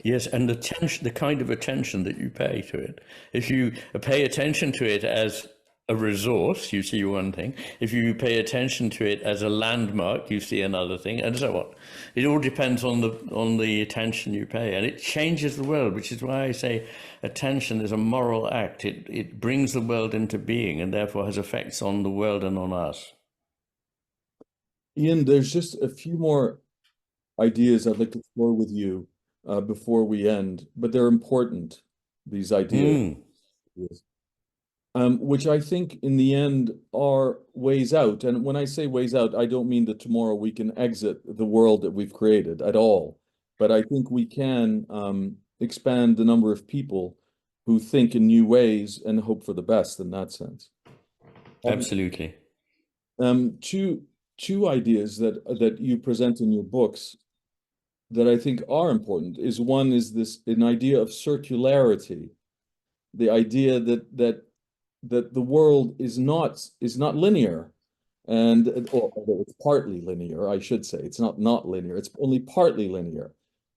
Yes, and the kind of attention that you pay to it. If you pay attention to it as a resource, you see one thing. If you pay attention to it as a landmark, you see another thing, and so on. It all depends on the attention you pay, and it changes the world, which is why I say attention is a moral act. It brings the world into being, and therefore has effects on the world and on us. Iain, there's just a few more ideas I'd like to explore with you. before we end, but they're important, these ideas. Which I think in the end are ways out. And when I say ways out, I don't mean that tomorrow we can exit the world that we've created at all. But I think we can expand the number of people who think in new ways and hope for the best in that sense. Absolutely. Two ideas that you present in your books that I think are important is one is an idea of circularity, the idea that the world is not linear, and although it's partly linear, I should say, it's not linear, it's only partly linear,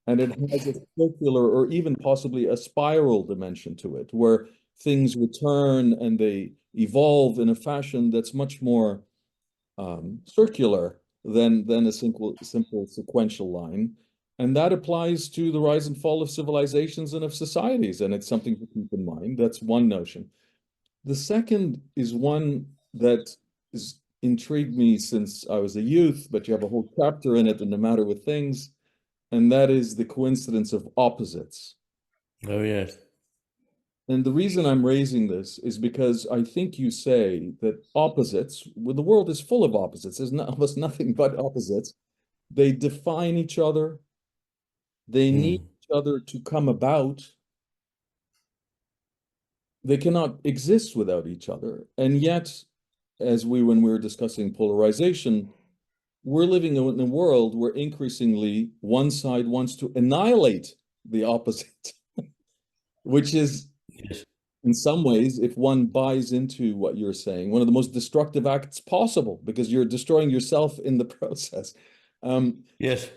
and it has a circular or even possibly a spiral dimension to it, where things return and they evolve in a fashion that's much more circular than a simple sequential line. And that applies to the rise and fall of civilizations and of societies, and it's something to keep in mind. That's one notion. The second is one that has intrigued me since I was a youth, but you have a whole chapter in it in The Matter with Things, and that is the coincidence of opposites. Oh, yes. And the reason I'm raising this is because I think you say that opposites, well, the world is full of opposites. There's almost nothing but opposites. They define each other. They need each other to come about. They cannot exist without each other. And yet, when we were discussing polarization, we're living in a world where increasingly one side wants to annihilate the opposite, which is, yes, in some ways, if one buys into what you're saying, one of the most destructive acts possible, because you're destroying yourself in the process. Yes.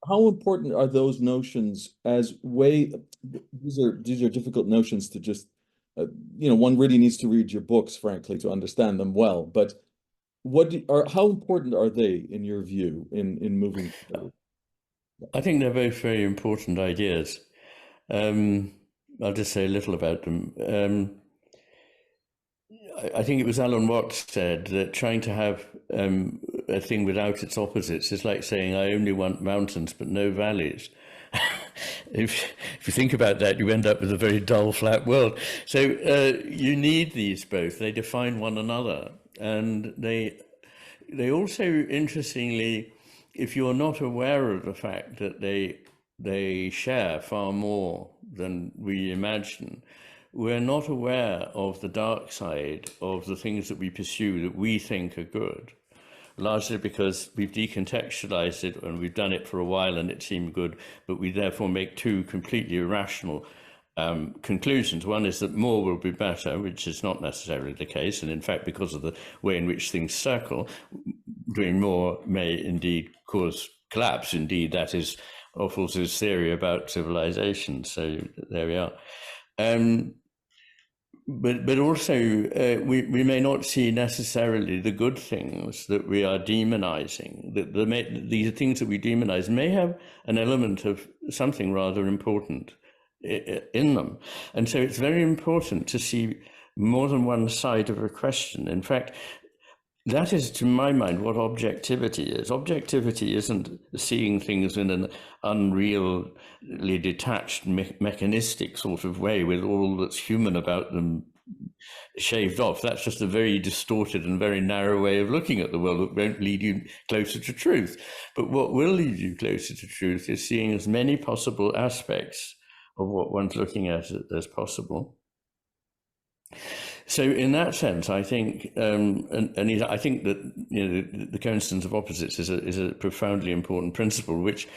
How important are those notions as these are difficult notions to just, one really needs to read your books, frankly, to understand them well. But how important are they in your view in moving forward? I think they're both very important ideas. I'll just say a little about them. I think it was Alan Watts said that trying to have a thing without its opposites is like saying, I only want mountains but no valleys. If you think about that, you end up with a very dull, flat world. So you need these both. They define one another. And they also, interestingly, if you're not aware of the fact that they share far more than we imagine, we're not aware of the dark side of the things that we pursue that we think are good, largely because we've decontextualized it and we've done it for a while and it seemed good, but we therefore make two completely irrational conclusions. One is that more will be better, which is not necessarily the case. And in fact, because of the way in which things circle, doing more may indeed cause collapse. Indeed, that is Ophuls' theory about civilization. So there we are. But also, we may not see necessarily the good things that we are demonizing. These things that we demonize may have an element of something rather important in them. And so it's very important to see more than one side of a question. In fact, that is, to my mind, what objectivity is. Objectivity isn't seeing things in an unreally detached, mechanistic sort of way with all that's human about them shaved off. That's just a very distorted and very narrow way of looking at the world that won't lead you closer to truth. But what will lead you closer to truth is seeing as many possible aspects of what one's looking at as possible. So in that sense, I think, I think that the coincidence of opposites is a profoundly important principle, which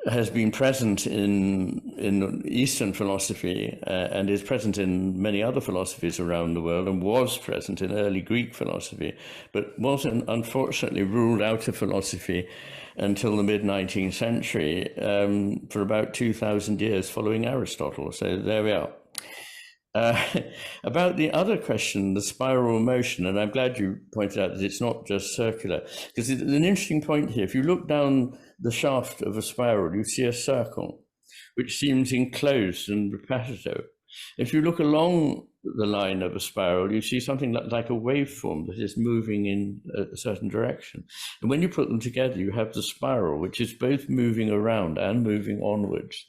has been present in Eastern philosophy and is present in many other philosophies around the world, and was present in early Greek philosophy, but wasn't, unfortunately, ruled out of philosophy until the mid-19th century, for about 2,000 years following Aristotle. So there we are. About the other question, the spiral motion, and I'm glad you pointed out that it's not just circular, because it's an interesting point here. If you look down the shaft of a spiral, you see a circle, which seems enclosed and repetitive. If you look along the line of a spiral, you see something like a waveform that is moving in a certain direction. And when you put them together, you have the spiral, which is both moving around and moving onwards.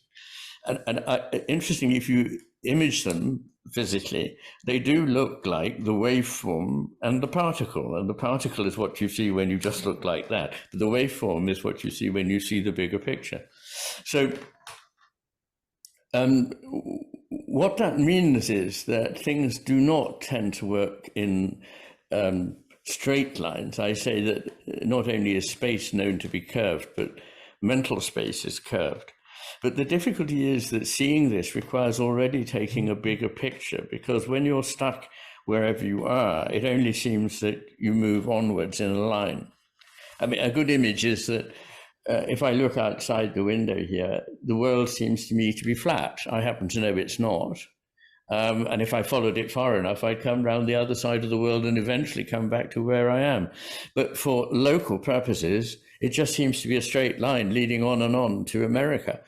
And interestingly, if you image them physically, they do look like the waveform and the particle. And the particle is what you see when you just look like that. But the waveform is what you see when you see the bigger picture. So what that means is that things do not tend to work in straight lines. I say that not only is space known to be curved, but mental space is curved. But the difficulty is that seeing this requires already taking a bigger picture, because when you're stuck wherever you are, it only seems that you move onwards in a line. I mean, a good image is that if I look outside the window here, the world seems to me to be flat. I happen to know it's not. And if I followed it far enough, I'd come round the other side of the world and eventually come back to where I am. But for local purposes, it just seems to be a straight line leading on to America.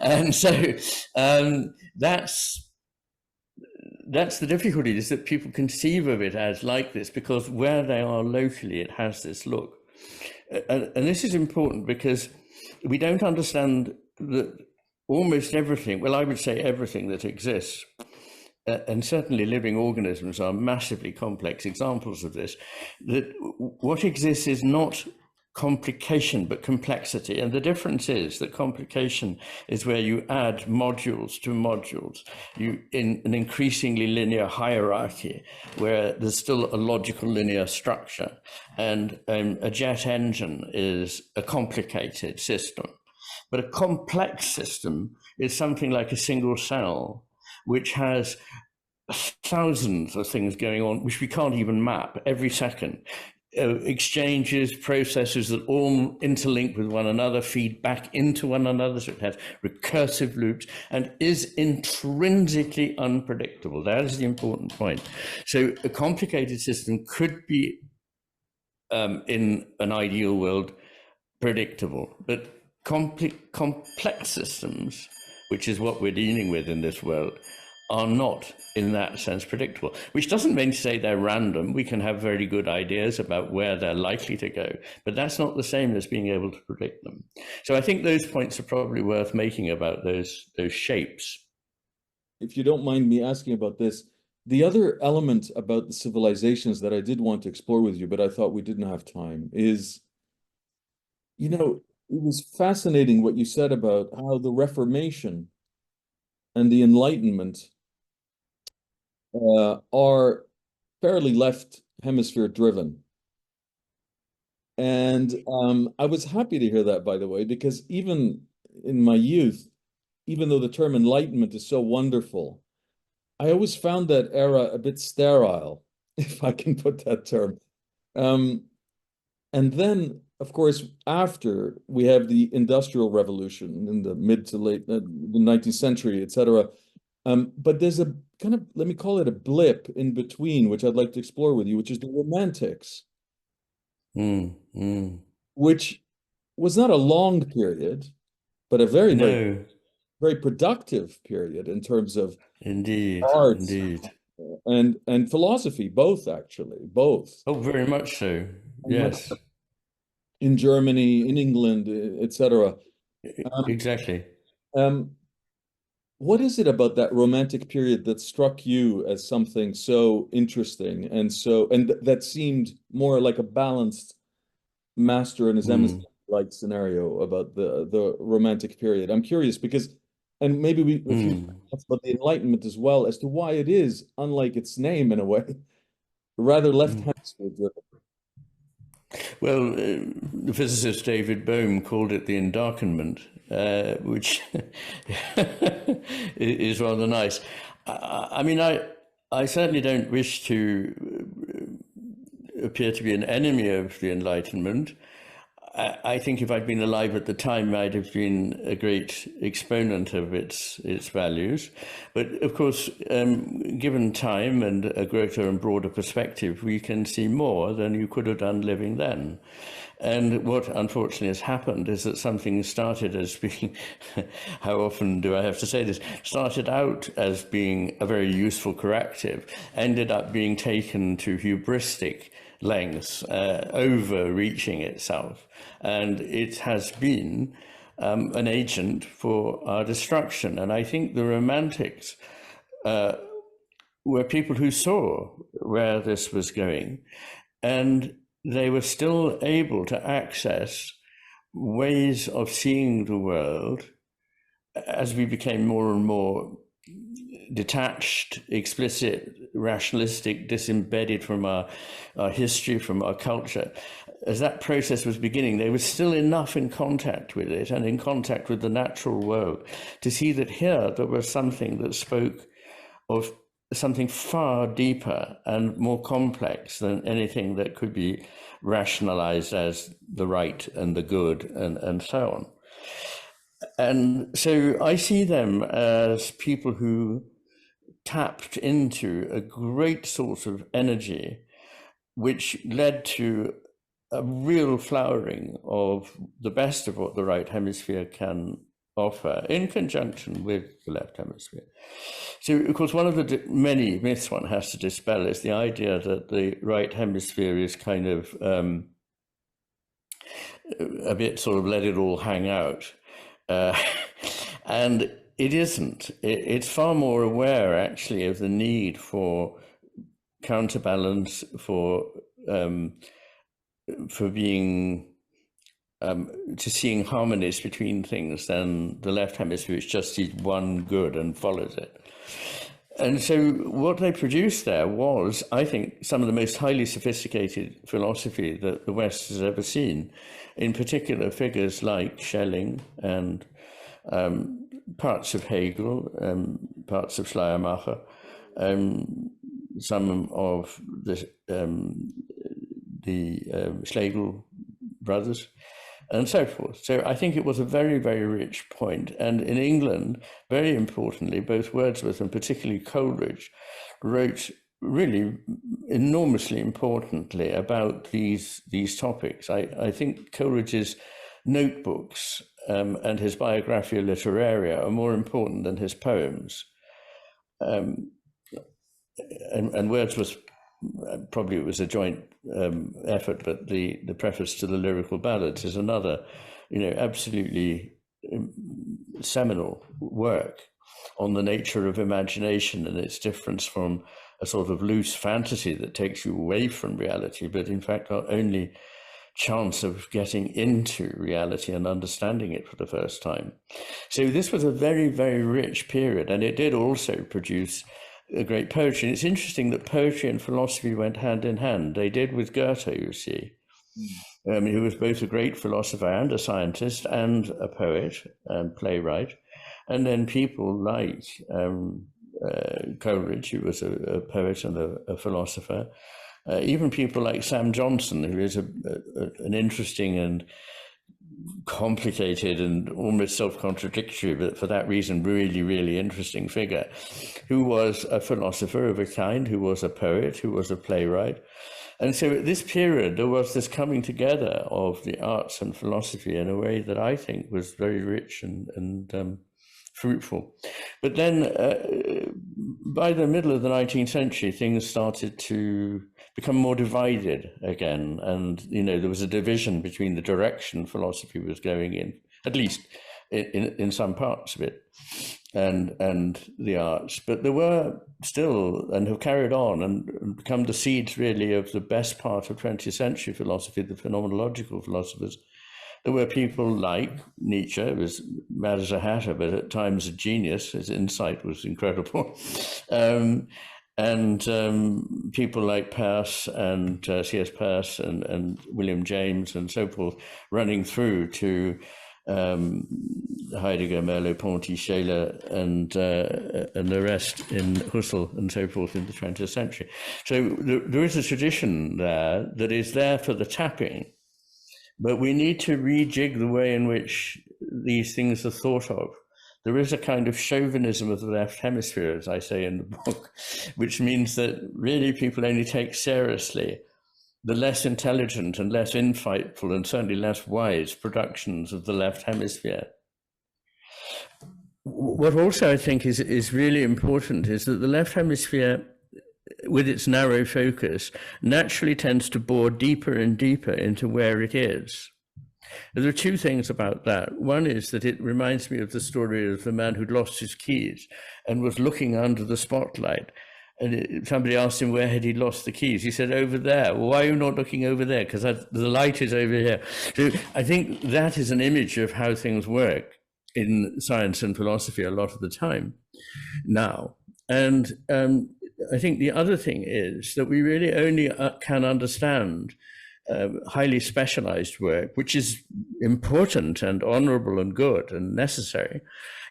And so that's the difficulty, is that people conceive of it as like this, because where they are locally, it has this look. And this is important because we don't understand that almost everything, well, I would say everything that exists, and certainly living organisms are massively complex examples of this, that what exists is not complication, but complexity. And the difference is that complication is where you add modules to modules, you in an increasingly linear hierarchy, where there's still a logical linear structure. And a jet engine is a complicated system. But a complex system is something like a single cell, which has thousands of things going on, which we can't even map every second. Exchanges, processes that all interlink with one another, feed back into one another, so it has recursive loops and is intrinsically unpredictable. That is the important point. So a complicated system could be, in an ideal world, predictable, but complex systems, which is what we're dealing with in this world, are not in that sense predictable, which doesn't mean to say they're random. We can have very good ideas about where they're likely to go, but that's not the same as being able to predict them. So I think those points are probably worth making about those shapes. If you don't mind me asking about this, the other element about the civilizations that I did want to explore with you, but I thought we didn't have time, is, you know, it was fascinating what you said about how the Reformation and the Enlightenment are fairly left hemisphere driven. And I was happy to hear that, by the way, because even in my youth, even though the term Enlightenment is so wonderful, I always found that era a bit sterile, if I can put that term. And then, of course, after we have the Industrial Revolution in the mid to late the 19th century, etc. But there's a kind of, let me call it a blip in between, which I'd like to explore with you, which is the Romantics, which was not a long period, but a very, very productive period in terms of arts and philosophy, both actually, both. Oh, very much so. Yes. In Germany, in England, etc. Exactly. What is it about that Romantic period that struck you as something so interesting and that seemed more like a balanced Master and His Emissary like scenario about the Romantic period? I'm curious because, and maybe if you talk about the Enlightenment as well, as to why it is, unlike its name in a way, rather left hemisphere driven. Well, the physicist David Bohm called it the endarkenment, which is rather nice. I mean, I certainly don't wish to appear to be an enemy of the Enlightenment. I think if I'd been alive at the time, I'd have been a great exponent of its values. But of course, given time and a greater and broader perspective, we can see more than you could have done living then. And what unfortunately has happened is that something started as being, how often do I have to say this, started out as being a very useful corrective, ended up being taken to hubristic lengths, overreaching itself. And it has been an agent for our destruction. And I think the Romantics were people who saw where this was going, and they were still able to access ways of seeing the world as we became more and more detached, explicit, rationalistic, disembedded from our history, from our culture. As that process was beginning, they were still enough in contact with it and in contact with the natural world to see that here there was something that spoke of something far deeper and more complex than anything that could be rationalized as the right and the good and so on. And so I see them as people who tapped into a great source of energy, which led to a real flowering of the best of what the right hemisphere can offer in conjunction with the left hemisphere. So, of course, one of the many myths one has to dispel is the idea that the right hemisphere is kind of a bit sort of let it all hang out. And it isn't. It's far more aware, actually, of the need for counterbalance, for being to seeing harmonies between things than the left hemisphere, which just sees one good and follows it. And so what they produced there was, I think, some of the most highly sophisticated philosophy that the West has ever seen, in particular figures like Schelling and parts of Hegel, parts of Schleiermacher, some of the Schlegel brothers, and so forth. So I think it was a very, very rich point. And in England, very importantly, both Wordsworth and particularly Coleridge wrote really enormously importantly about these topics. I think Coleridge's notebooks and his Biographia Literaria are more important than his poems. And Wordsworth, probably it was a joint effort, but the preface to the Lyrical Ballads is another, absolutely seminal work on the nature of imagination and its difference from a sort of loose fantasy that takes you away from reality, but in fact our only chance of getting into reality and understanding it for the first time. So this was a very, very rich period, and it did also produce a great poetry. And it's interesting that poetry and philosophy went hand in hand. They did with Goethe, you see, who was both a great philosopher and a scientist and a poet and playwright. And then people like Coleridge, who was a poet and a philosopher. Even people like Sam Johnson, who is an interesting and complicated and almost self-contradictory, but for that reason, really, really interesting figure, who was a philosopher of a kind, who was a poet, who was a playwright. And so at this period, there was this coming together of the arts and philosophy in a way that I think was very rich and fruitful. But then by the middle of the 19th century, things started to become more divided again. And, there was a division between the direction philosophy was going in, at least in some parts of it, and the arts. But there were still, and have carried on and become the seeds really of the best part of 20th century philosophy, the phenomenological philosophers. There were people like Nietzsche, who was mad as a hatter, but at times a genius. His insight was incredible. And people like Peirce and C.S. Peirce and William James and so forth, running through to Heidegger, Merleau-Ponty, Scheler, and the rest in Husserl and so forth in the 20th century. So there is a tradition there that is there for the tapping, but we need to rejig the way in which these things are thought of. There is a kind of chauvinism of the left hemisphere, as I say in the book, which means that really people only take seriously the less intelligent and less insightful and certainly less wise productions of the left hemisphere. What also I think is really important is that the left hemisphere, with its narrow focus, naturally tends to bore deeper and deeper into where it is. There are two things about that. One is that it reminds me of the story of the man who'd lost his keys and was looking under the spotlight. And somebody asked him where had he lost the keys. He said, over there. Well, why are you not looking over there? Because the light is over here. So I think that is an image of how things work in science and philosophy a lot of the time now. And I think the other thing is that we really only can understand highly specialized work, which is important and honorable and good and necessary,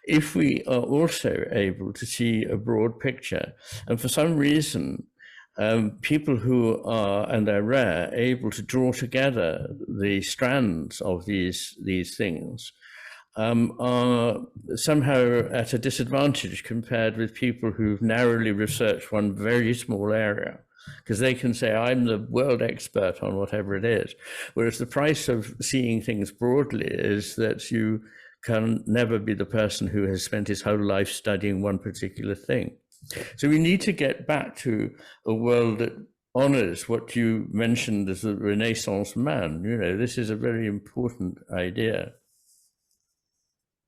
if we are also able to see a broad picture. And for some reason, people who are, and they're rare, able to draw together the strands of these things are somehow at a disadvantage compared with people who've narrowly researched one very small area, because they can say, I'm the world expert on whatever it is. Whereas the price of seeing things broadly is that you can never be the person who has spent his whole life studying one particular thing. So we need to get back to a world that honors what you mentioned as the Renaissance man. You know, this is a very important idea.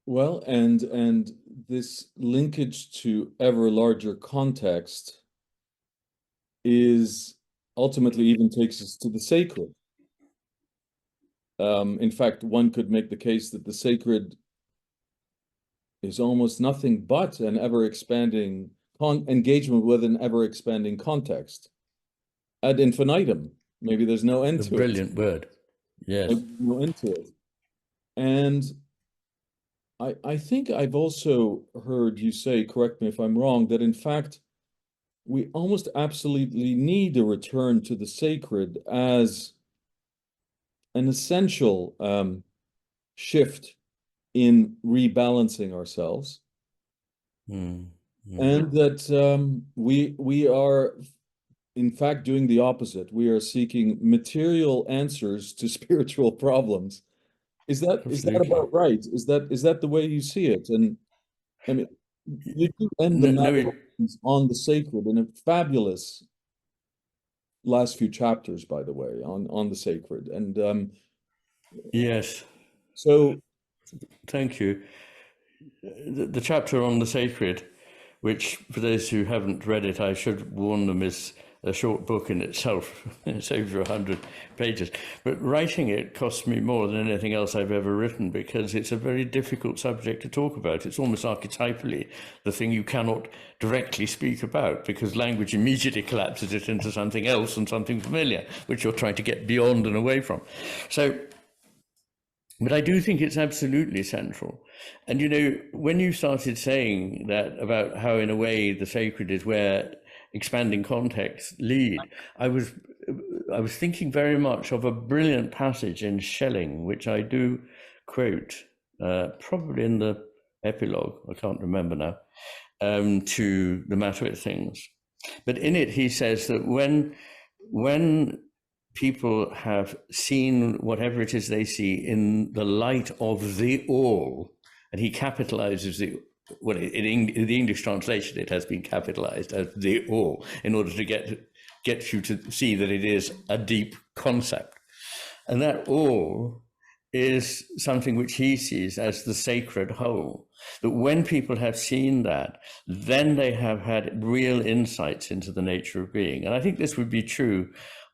Well, and this linkage to ever larger context is ultimately even takes us to the sacred. In fact, one could make the case that the sacred is almost nothing but an ever-expanding engagement with an ever-expanding context. Ad infinitum. Maybe there's no end to it. Brilliant word. Yes. No end to it. And I think I've also heard you say, correct me if I'm wrong, that in fact, we almost absolutely need a return to the sacred as an essential shift in rebalancing ourselves. And that we are, in fact, doing the opposite. We are seeking material answers to spiritual problems. Is that about right? Is that the way you see it? And I mean, you do end the on the sacred in a fabulous last few chapters, by the way, on the sacred. And yes. So thank you. The chapter on the sacred, which for those who haven't read it, I should warn them, is a short book in itself. It's over 100 pages. But writing it cost me more than anything else I've ever written, because it's a very difficult subject to talk about. It's almost archetypally the thing you cannot directly speak about, because language immediately collapses it into something else and something familiar, which you're trying to get beyond and away from. So, but I do think it's absolutely central. And, you know, when you started saying that about how, in a way, the sacred is where expanding contexts lead, I was thinking very much of a brilliant passage in Schelling, which I do quote, probably in the epilogue, I can't remember now, to The Matter with Things. But in it, he says that when people have seen whatever it is they see in the light of the all, and he capitalizes the, well, in the English translation, it has been capitalized as the all, in order to get you to see that it is a deep concept. And that all is something which he sees as the sacred whole. That when people have seen that, then they have had real insights into the nature of being. And I think this would be true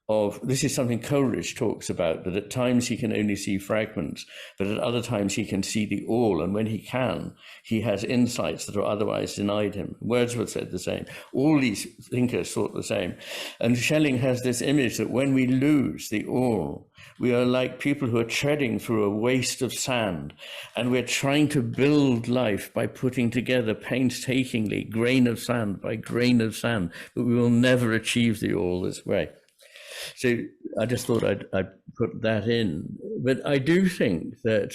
of, this is something Coleridge talks about, that at times he can only see fragments, but at other times he can see the all. And when he can, he has insights that are otherwise denied him. Wordsworth said the same. All these thinkers thought the same. And Schelling has this image that when we lose the all, we are like people who are treading through a waste of sand, and we're trying to build life by putting together painstakingly grain of sand by grain of sand, but we will never achieve the all this way. So I just thought I'd put that in. But I do think that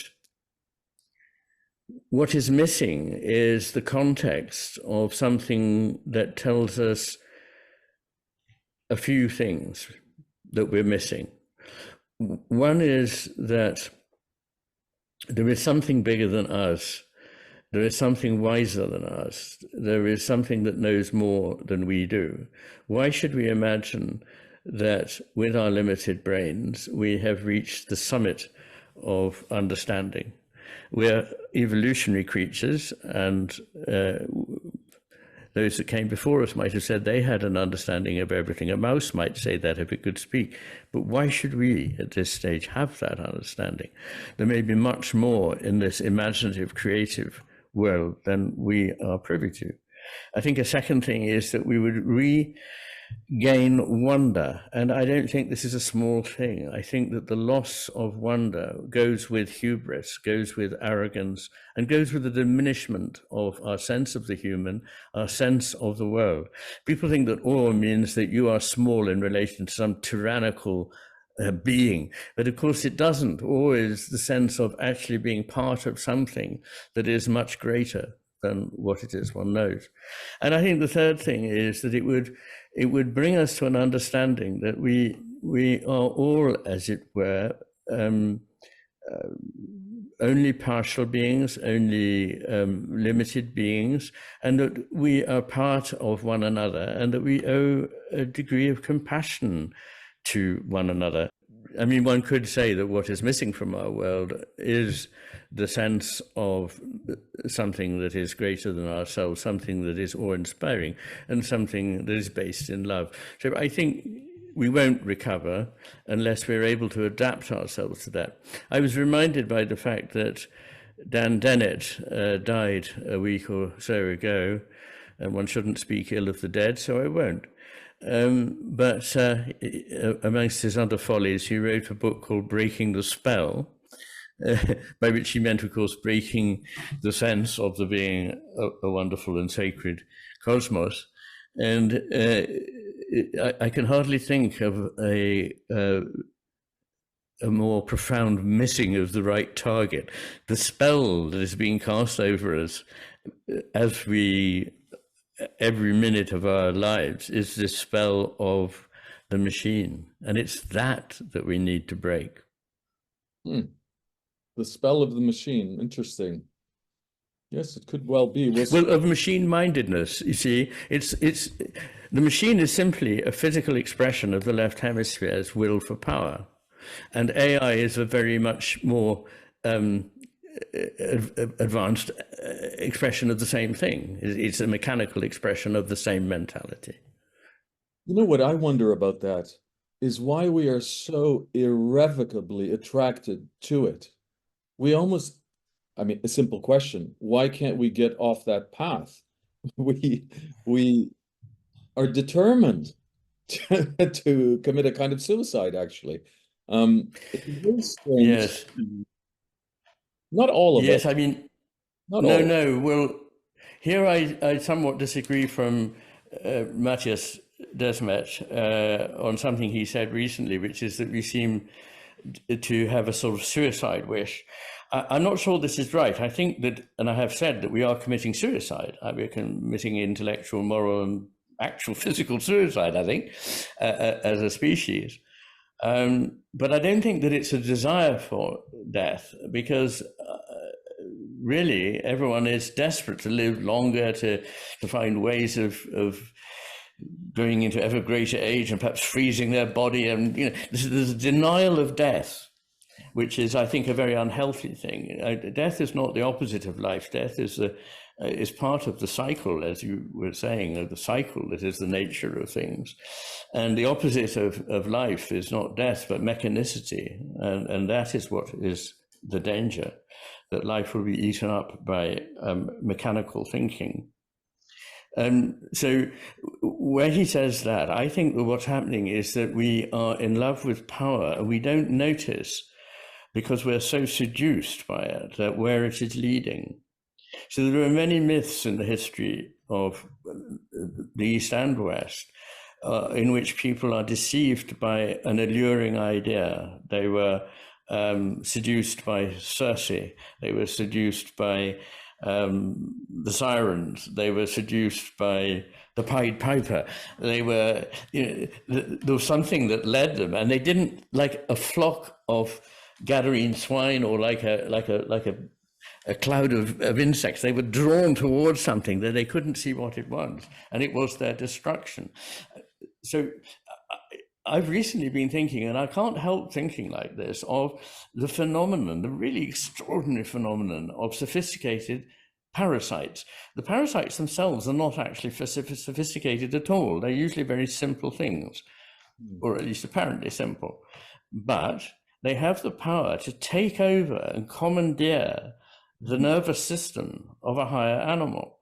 what is missing is the context of something that tells us a few things. that we're missing. One is that there is something bigger than us. There is something wiser than us. There is something that knows more than we do. Why should we imagine that with our limited brains, we have reached the summit of understanding? We're evolutionary creatures, and those that came before us might have said they had an understanding of everything. A mouse might say that if it could speak. But why should we, at this stage, have that understanding? There may be much more in this imaginative, creative world than we are privy to. I think a second thing is that we would regain wonder. And I don't think this is a small thing. I think that the loss of wonder goes with hubris, goes with arrogance, and goes with the diminishment of our sense of the human, our sense of the world. People think that awe means that you are small in relation to some tyrannical being, but of course it doesn't. Awe is the sense of actually being part of something that is much greater than what it is one knows. And I think the third thing is that it would bring us to an understanding that we are all, as it were, only partial beings, only limited beings, and that we are part of one another, and that we owe a degree of compassion to one another. I mean, one could say that what is missing from our world is the sense of something that is greater than ourselves, something that is awe-inspiring, and something that is based in love. So I think we won't recover unless we're able to adapt ourselves to that. I was reminded by the fact that Dan Dennett died a week or so ago, and one shouldn't speak ill of the dead, so I won't. But amongst his other follies, he wrote a book called Breaking the Spell, by which he meant, of course, breaking the sense of there being a wonderful and sacred cosmos. And I can hardly think of a more profound missing of the right target. The spell that is being cast over us as every minute of our lives is this spell of the machine. And it's that we need to break. The spell of the machine. Interesting. Yes, it could well be. Well, of machine-mindedness, you see, it's the machine is simply a physical expression of the left hemisphere's will for power. And AI is a very much more advanced expression of the same thing. It's a mechanical expression of the same mentality. You know what I wonder about that is why we are so irrevocably attracted to it. We almost, I mean, a simple question, why can't we get off that path? We are determined to commit a kind of suicide, actually. It's very strange. Yes. Not all of it. Yes, I mean, no. Well, here I somewhat disagree from Matthias Desmet on something he said recently, which is that we seem to have a sort of suicide wish. I'm not sure this is right. I think that, and I have said that we are committing suicide. We're committing intellectual, moral, and actual physical suicide, I think, as a species. But I don't think that it's a desire for death, because really everyone is desperate to live longer, to find ways of going into ever greater age and perhaps freezing their body. And there's a denial of death, which is, I think, a very unhealthy thing. Death is not the opposite of life. Death is part of the cycle, as you were saying, of the cycle that is the nature of things. And the opposite of life is not death, but mechanicity. And that is what is the danger, that life will be eaten up by mechanical thinking. So when he says that, I think that what's happening is that we are in love with power, and we don't notice, because we're so seduced by it, that where it is leading. So there are many myths in the history of the East and West in which people are deceived by an alluring idea. They were seduced by Circe. They were seduced by the sirens. They were seduced by the Pied Piper. They were, there was something that led them, and they didn't, like a flock of Gadarene swine or like a cloud of insects. They were drawn towards something that they couldn't see what it was, and it was their destruction. So I've recently been thinking, and I can't help thinking like this, of the phenomenon, the really extraordinary phenomenon of sophisticated parasites. The parasites themselves are not actually sophisticated at all. They're usually very simple things, or at least apparently simple. But they have the power to take over and commandeer the nervous system of a higher animal.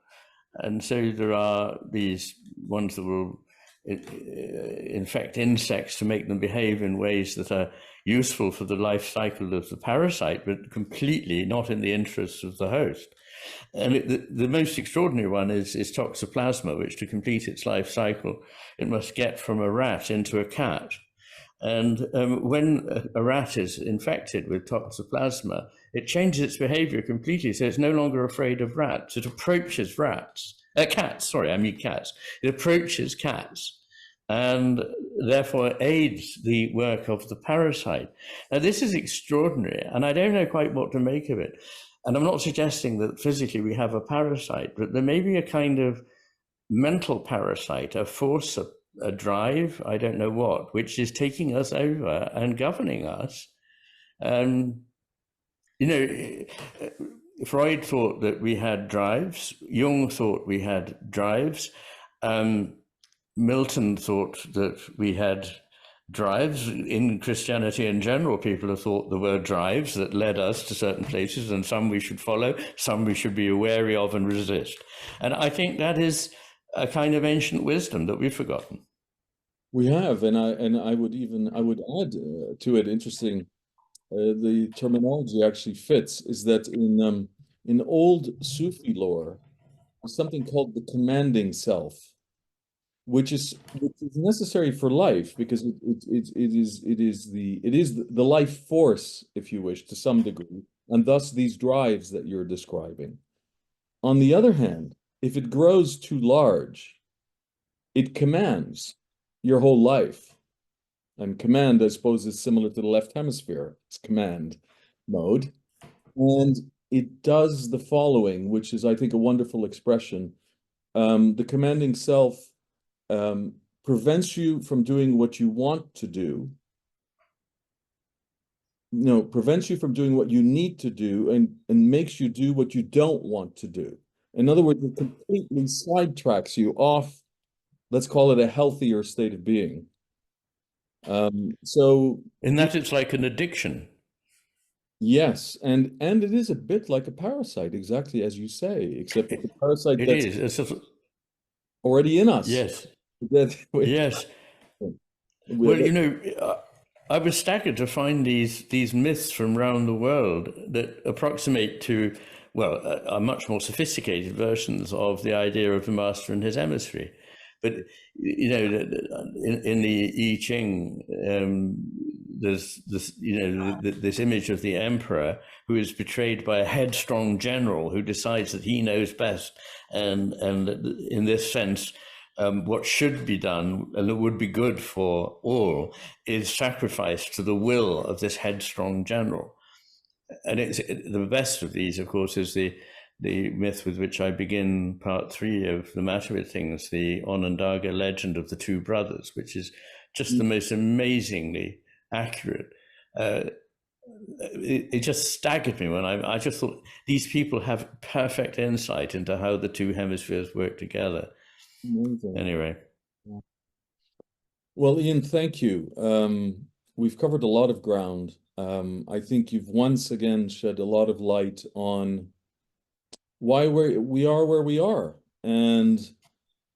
And so there are these ones that will infect insects to make them behave in ways that are useful for the life cycle of the parasite, but completely not in the interests of the host. And the most extraordinary one is toxoplasma, which to complete its life cycle, it must get from a rat into a cat. And when a rat is infected with toxoplasma, it changes its behavior completely. So it's no longer afraid of rats. It approaches cats. It approaches cats and therefore aids the work of the parasite. Now, this is extraordinary, and I don't know quite what to make of it. And I'm not suggesting that physically we have a parasite, but there may be a kind of mental parasite, a force, a drive, I don't know what, which is taking us over and governing us. Freud thought that we had drives. Jung thought we had drives. Milton thought that we had drives. In Christianity in general, people have thought there were drives that led us to certain places, and some we should follow, some we should be wary of and resist. And I think that is a kind of ancient wisdom that we've forgotten. We have, and I would add to it, interesting, the terminology actually fits, is that in old Sufi lore, there's something called the commanding self, which is necessary for life, because it is the life force, if you wish, to some degree, and thus these drives that you're describing. On the other hand, if it grows too large, it commands your whole life. And command, I suppose, is similar to the left hemisphere. It's command mode. And it does the following, which is, I think, a wonderful expression. The commanding self prevents you from doing what you want to do. No, prevents you from doing what you need to do, and makes you do what you don't want to do. In other words, it completely sidetracks you off, let's call it a healthier state of being. So in that it's like an addiction. Yes, and it is a bit like a parasite, exactly as you say, except the parasite that's already in us. Yes. Yes. Well, I was staggered to find these myths from around the world that approximate to, are much more sophisticated versions of the idea of the Master and His Emissary. But in the I Ching, there's this image of the emperor who is betrayed by a headstrong general who decides that he knows best, and in this sense, what should be done and that would be good for all is sacrificed to the will of this headstrong general. And it's the best of these, of course, is the myth with which I begin part 3 of The Matter with Things, the Onondaga legend of the two brothers, which is just the most amazingly accurate. It just staggered me when I just thought these people have perfect insight into how the two hemispheres work together. Amazing. Anyway. Well, Iain, thank you. We've covered a lot of ground. I think you've once again shed a lot of light on why we are where we are, and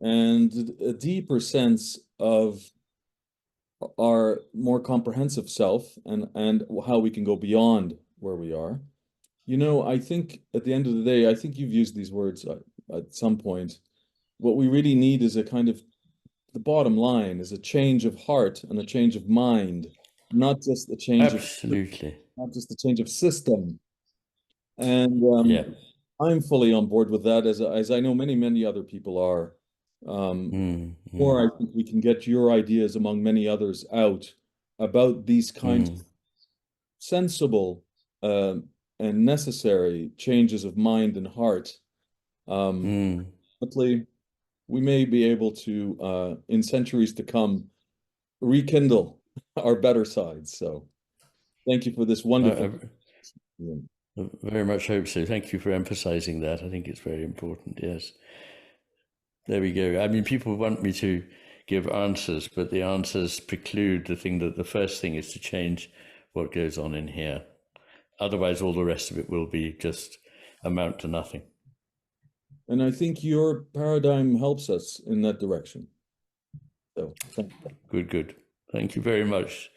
a deeper sense of our more comprehensive self, and how we can go beyond where we are. I think at the end of the day, I think you've used these words at some point. What we really need is a kind of, the bottom line is a change of heart and a change of mind, not just a change not just a change of system. And I'm fully on board with that, as I know many other people are. Or I think we can get your ideas, among many others, out about these kinds of sensible and necessary changes of mind and heart. Ultimately, we may be able to, in centuries to come, rekindle our better sides. So thank you for this wonderful. I very much hope so. Thank you for emphasizing that. I think it's very important. Yes. There we go. I mean, people want me to give answers, but the answers preclude the thing that the first thing is to change what goes on in here. Otherwise, all the rest of it will be just amount to nothing. And I think your paradigm helps us in that direction. So, thank you. Good. Thank you very much.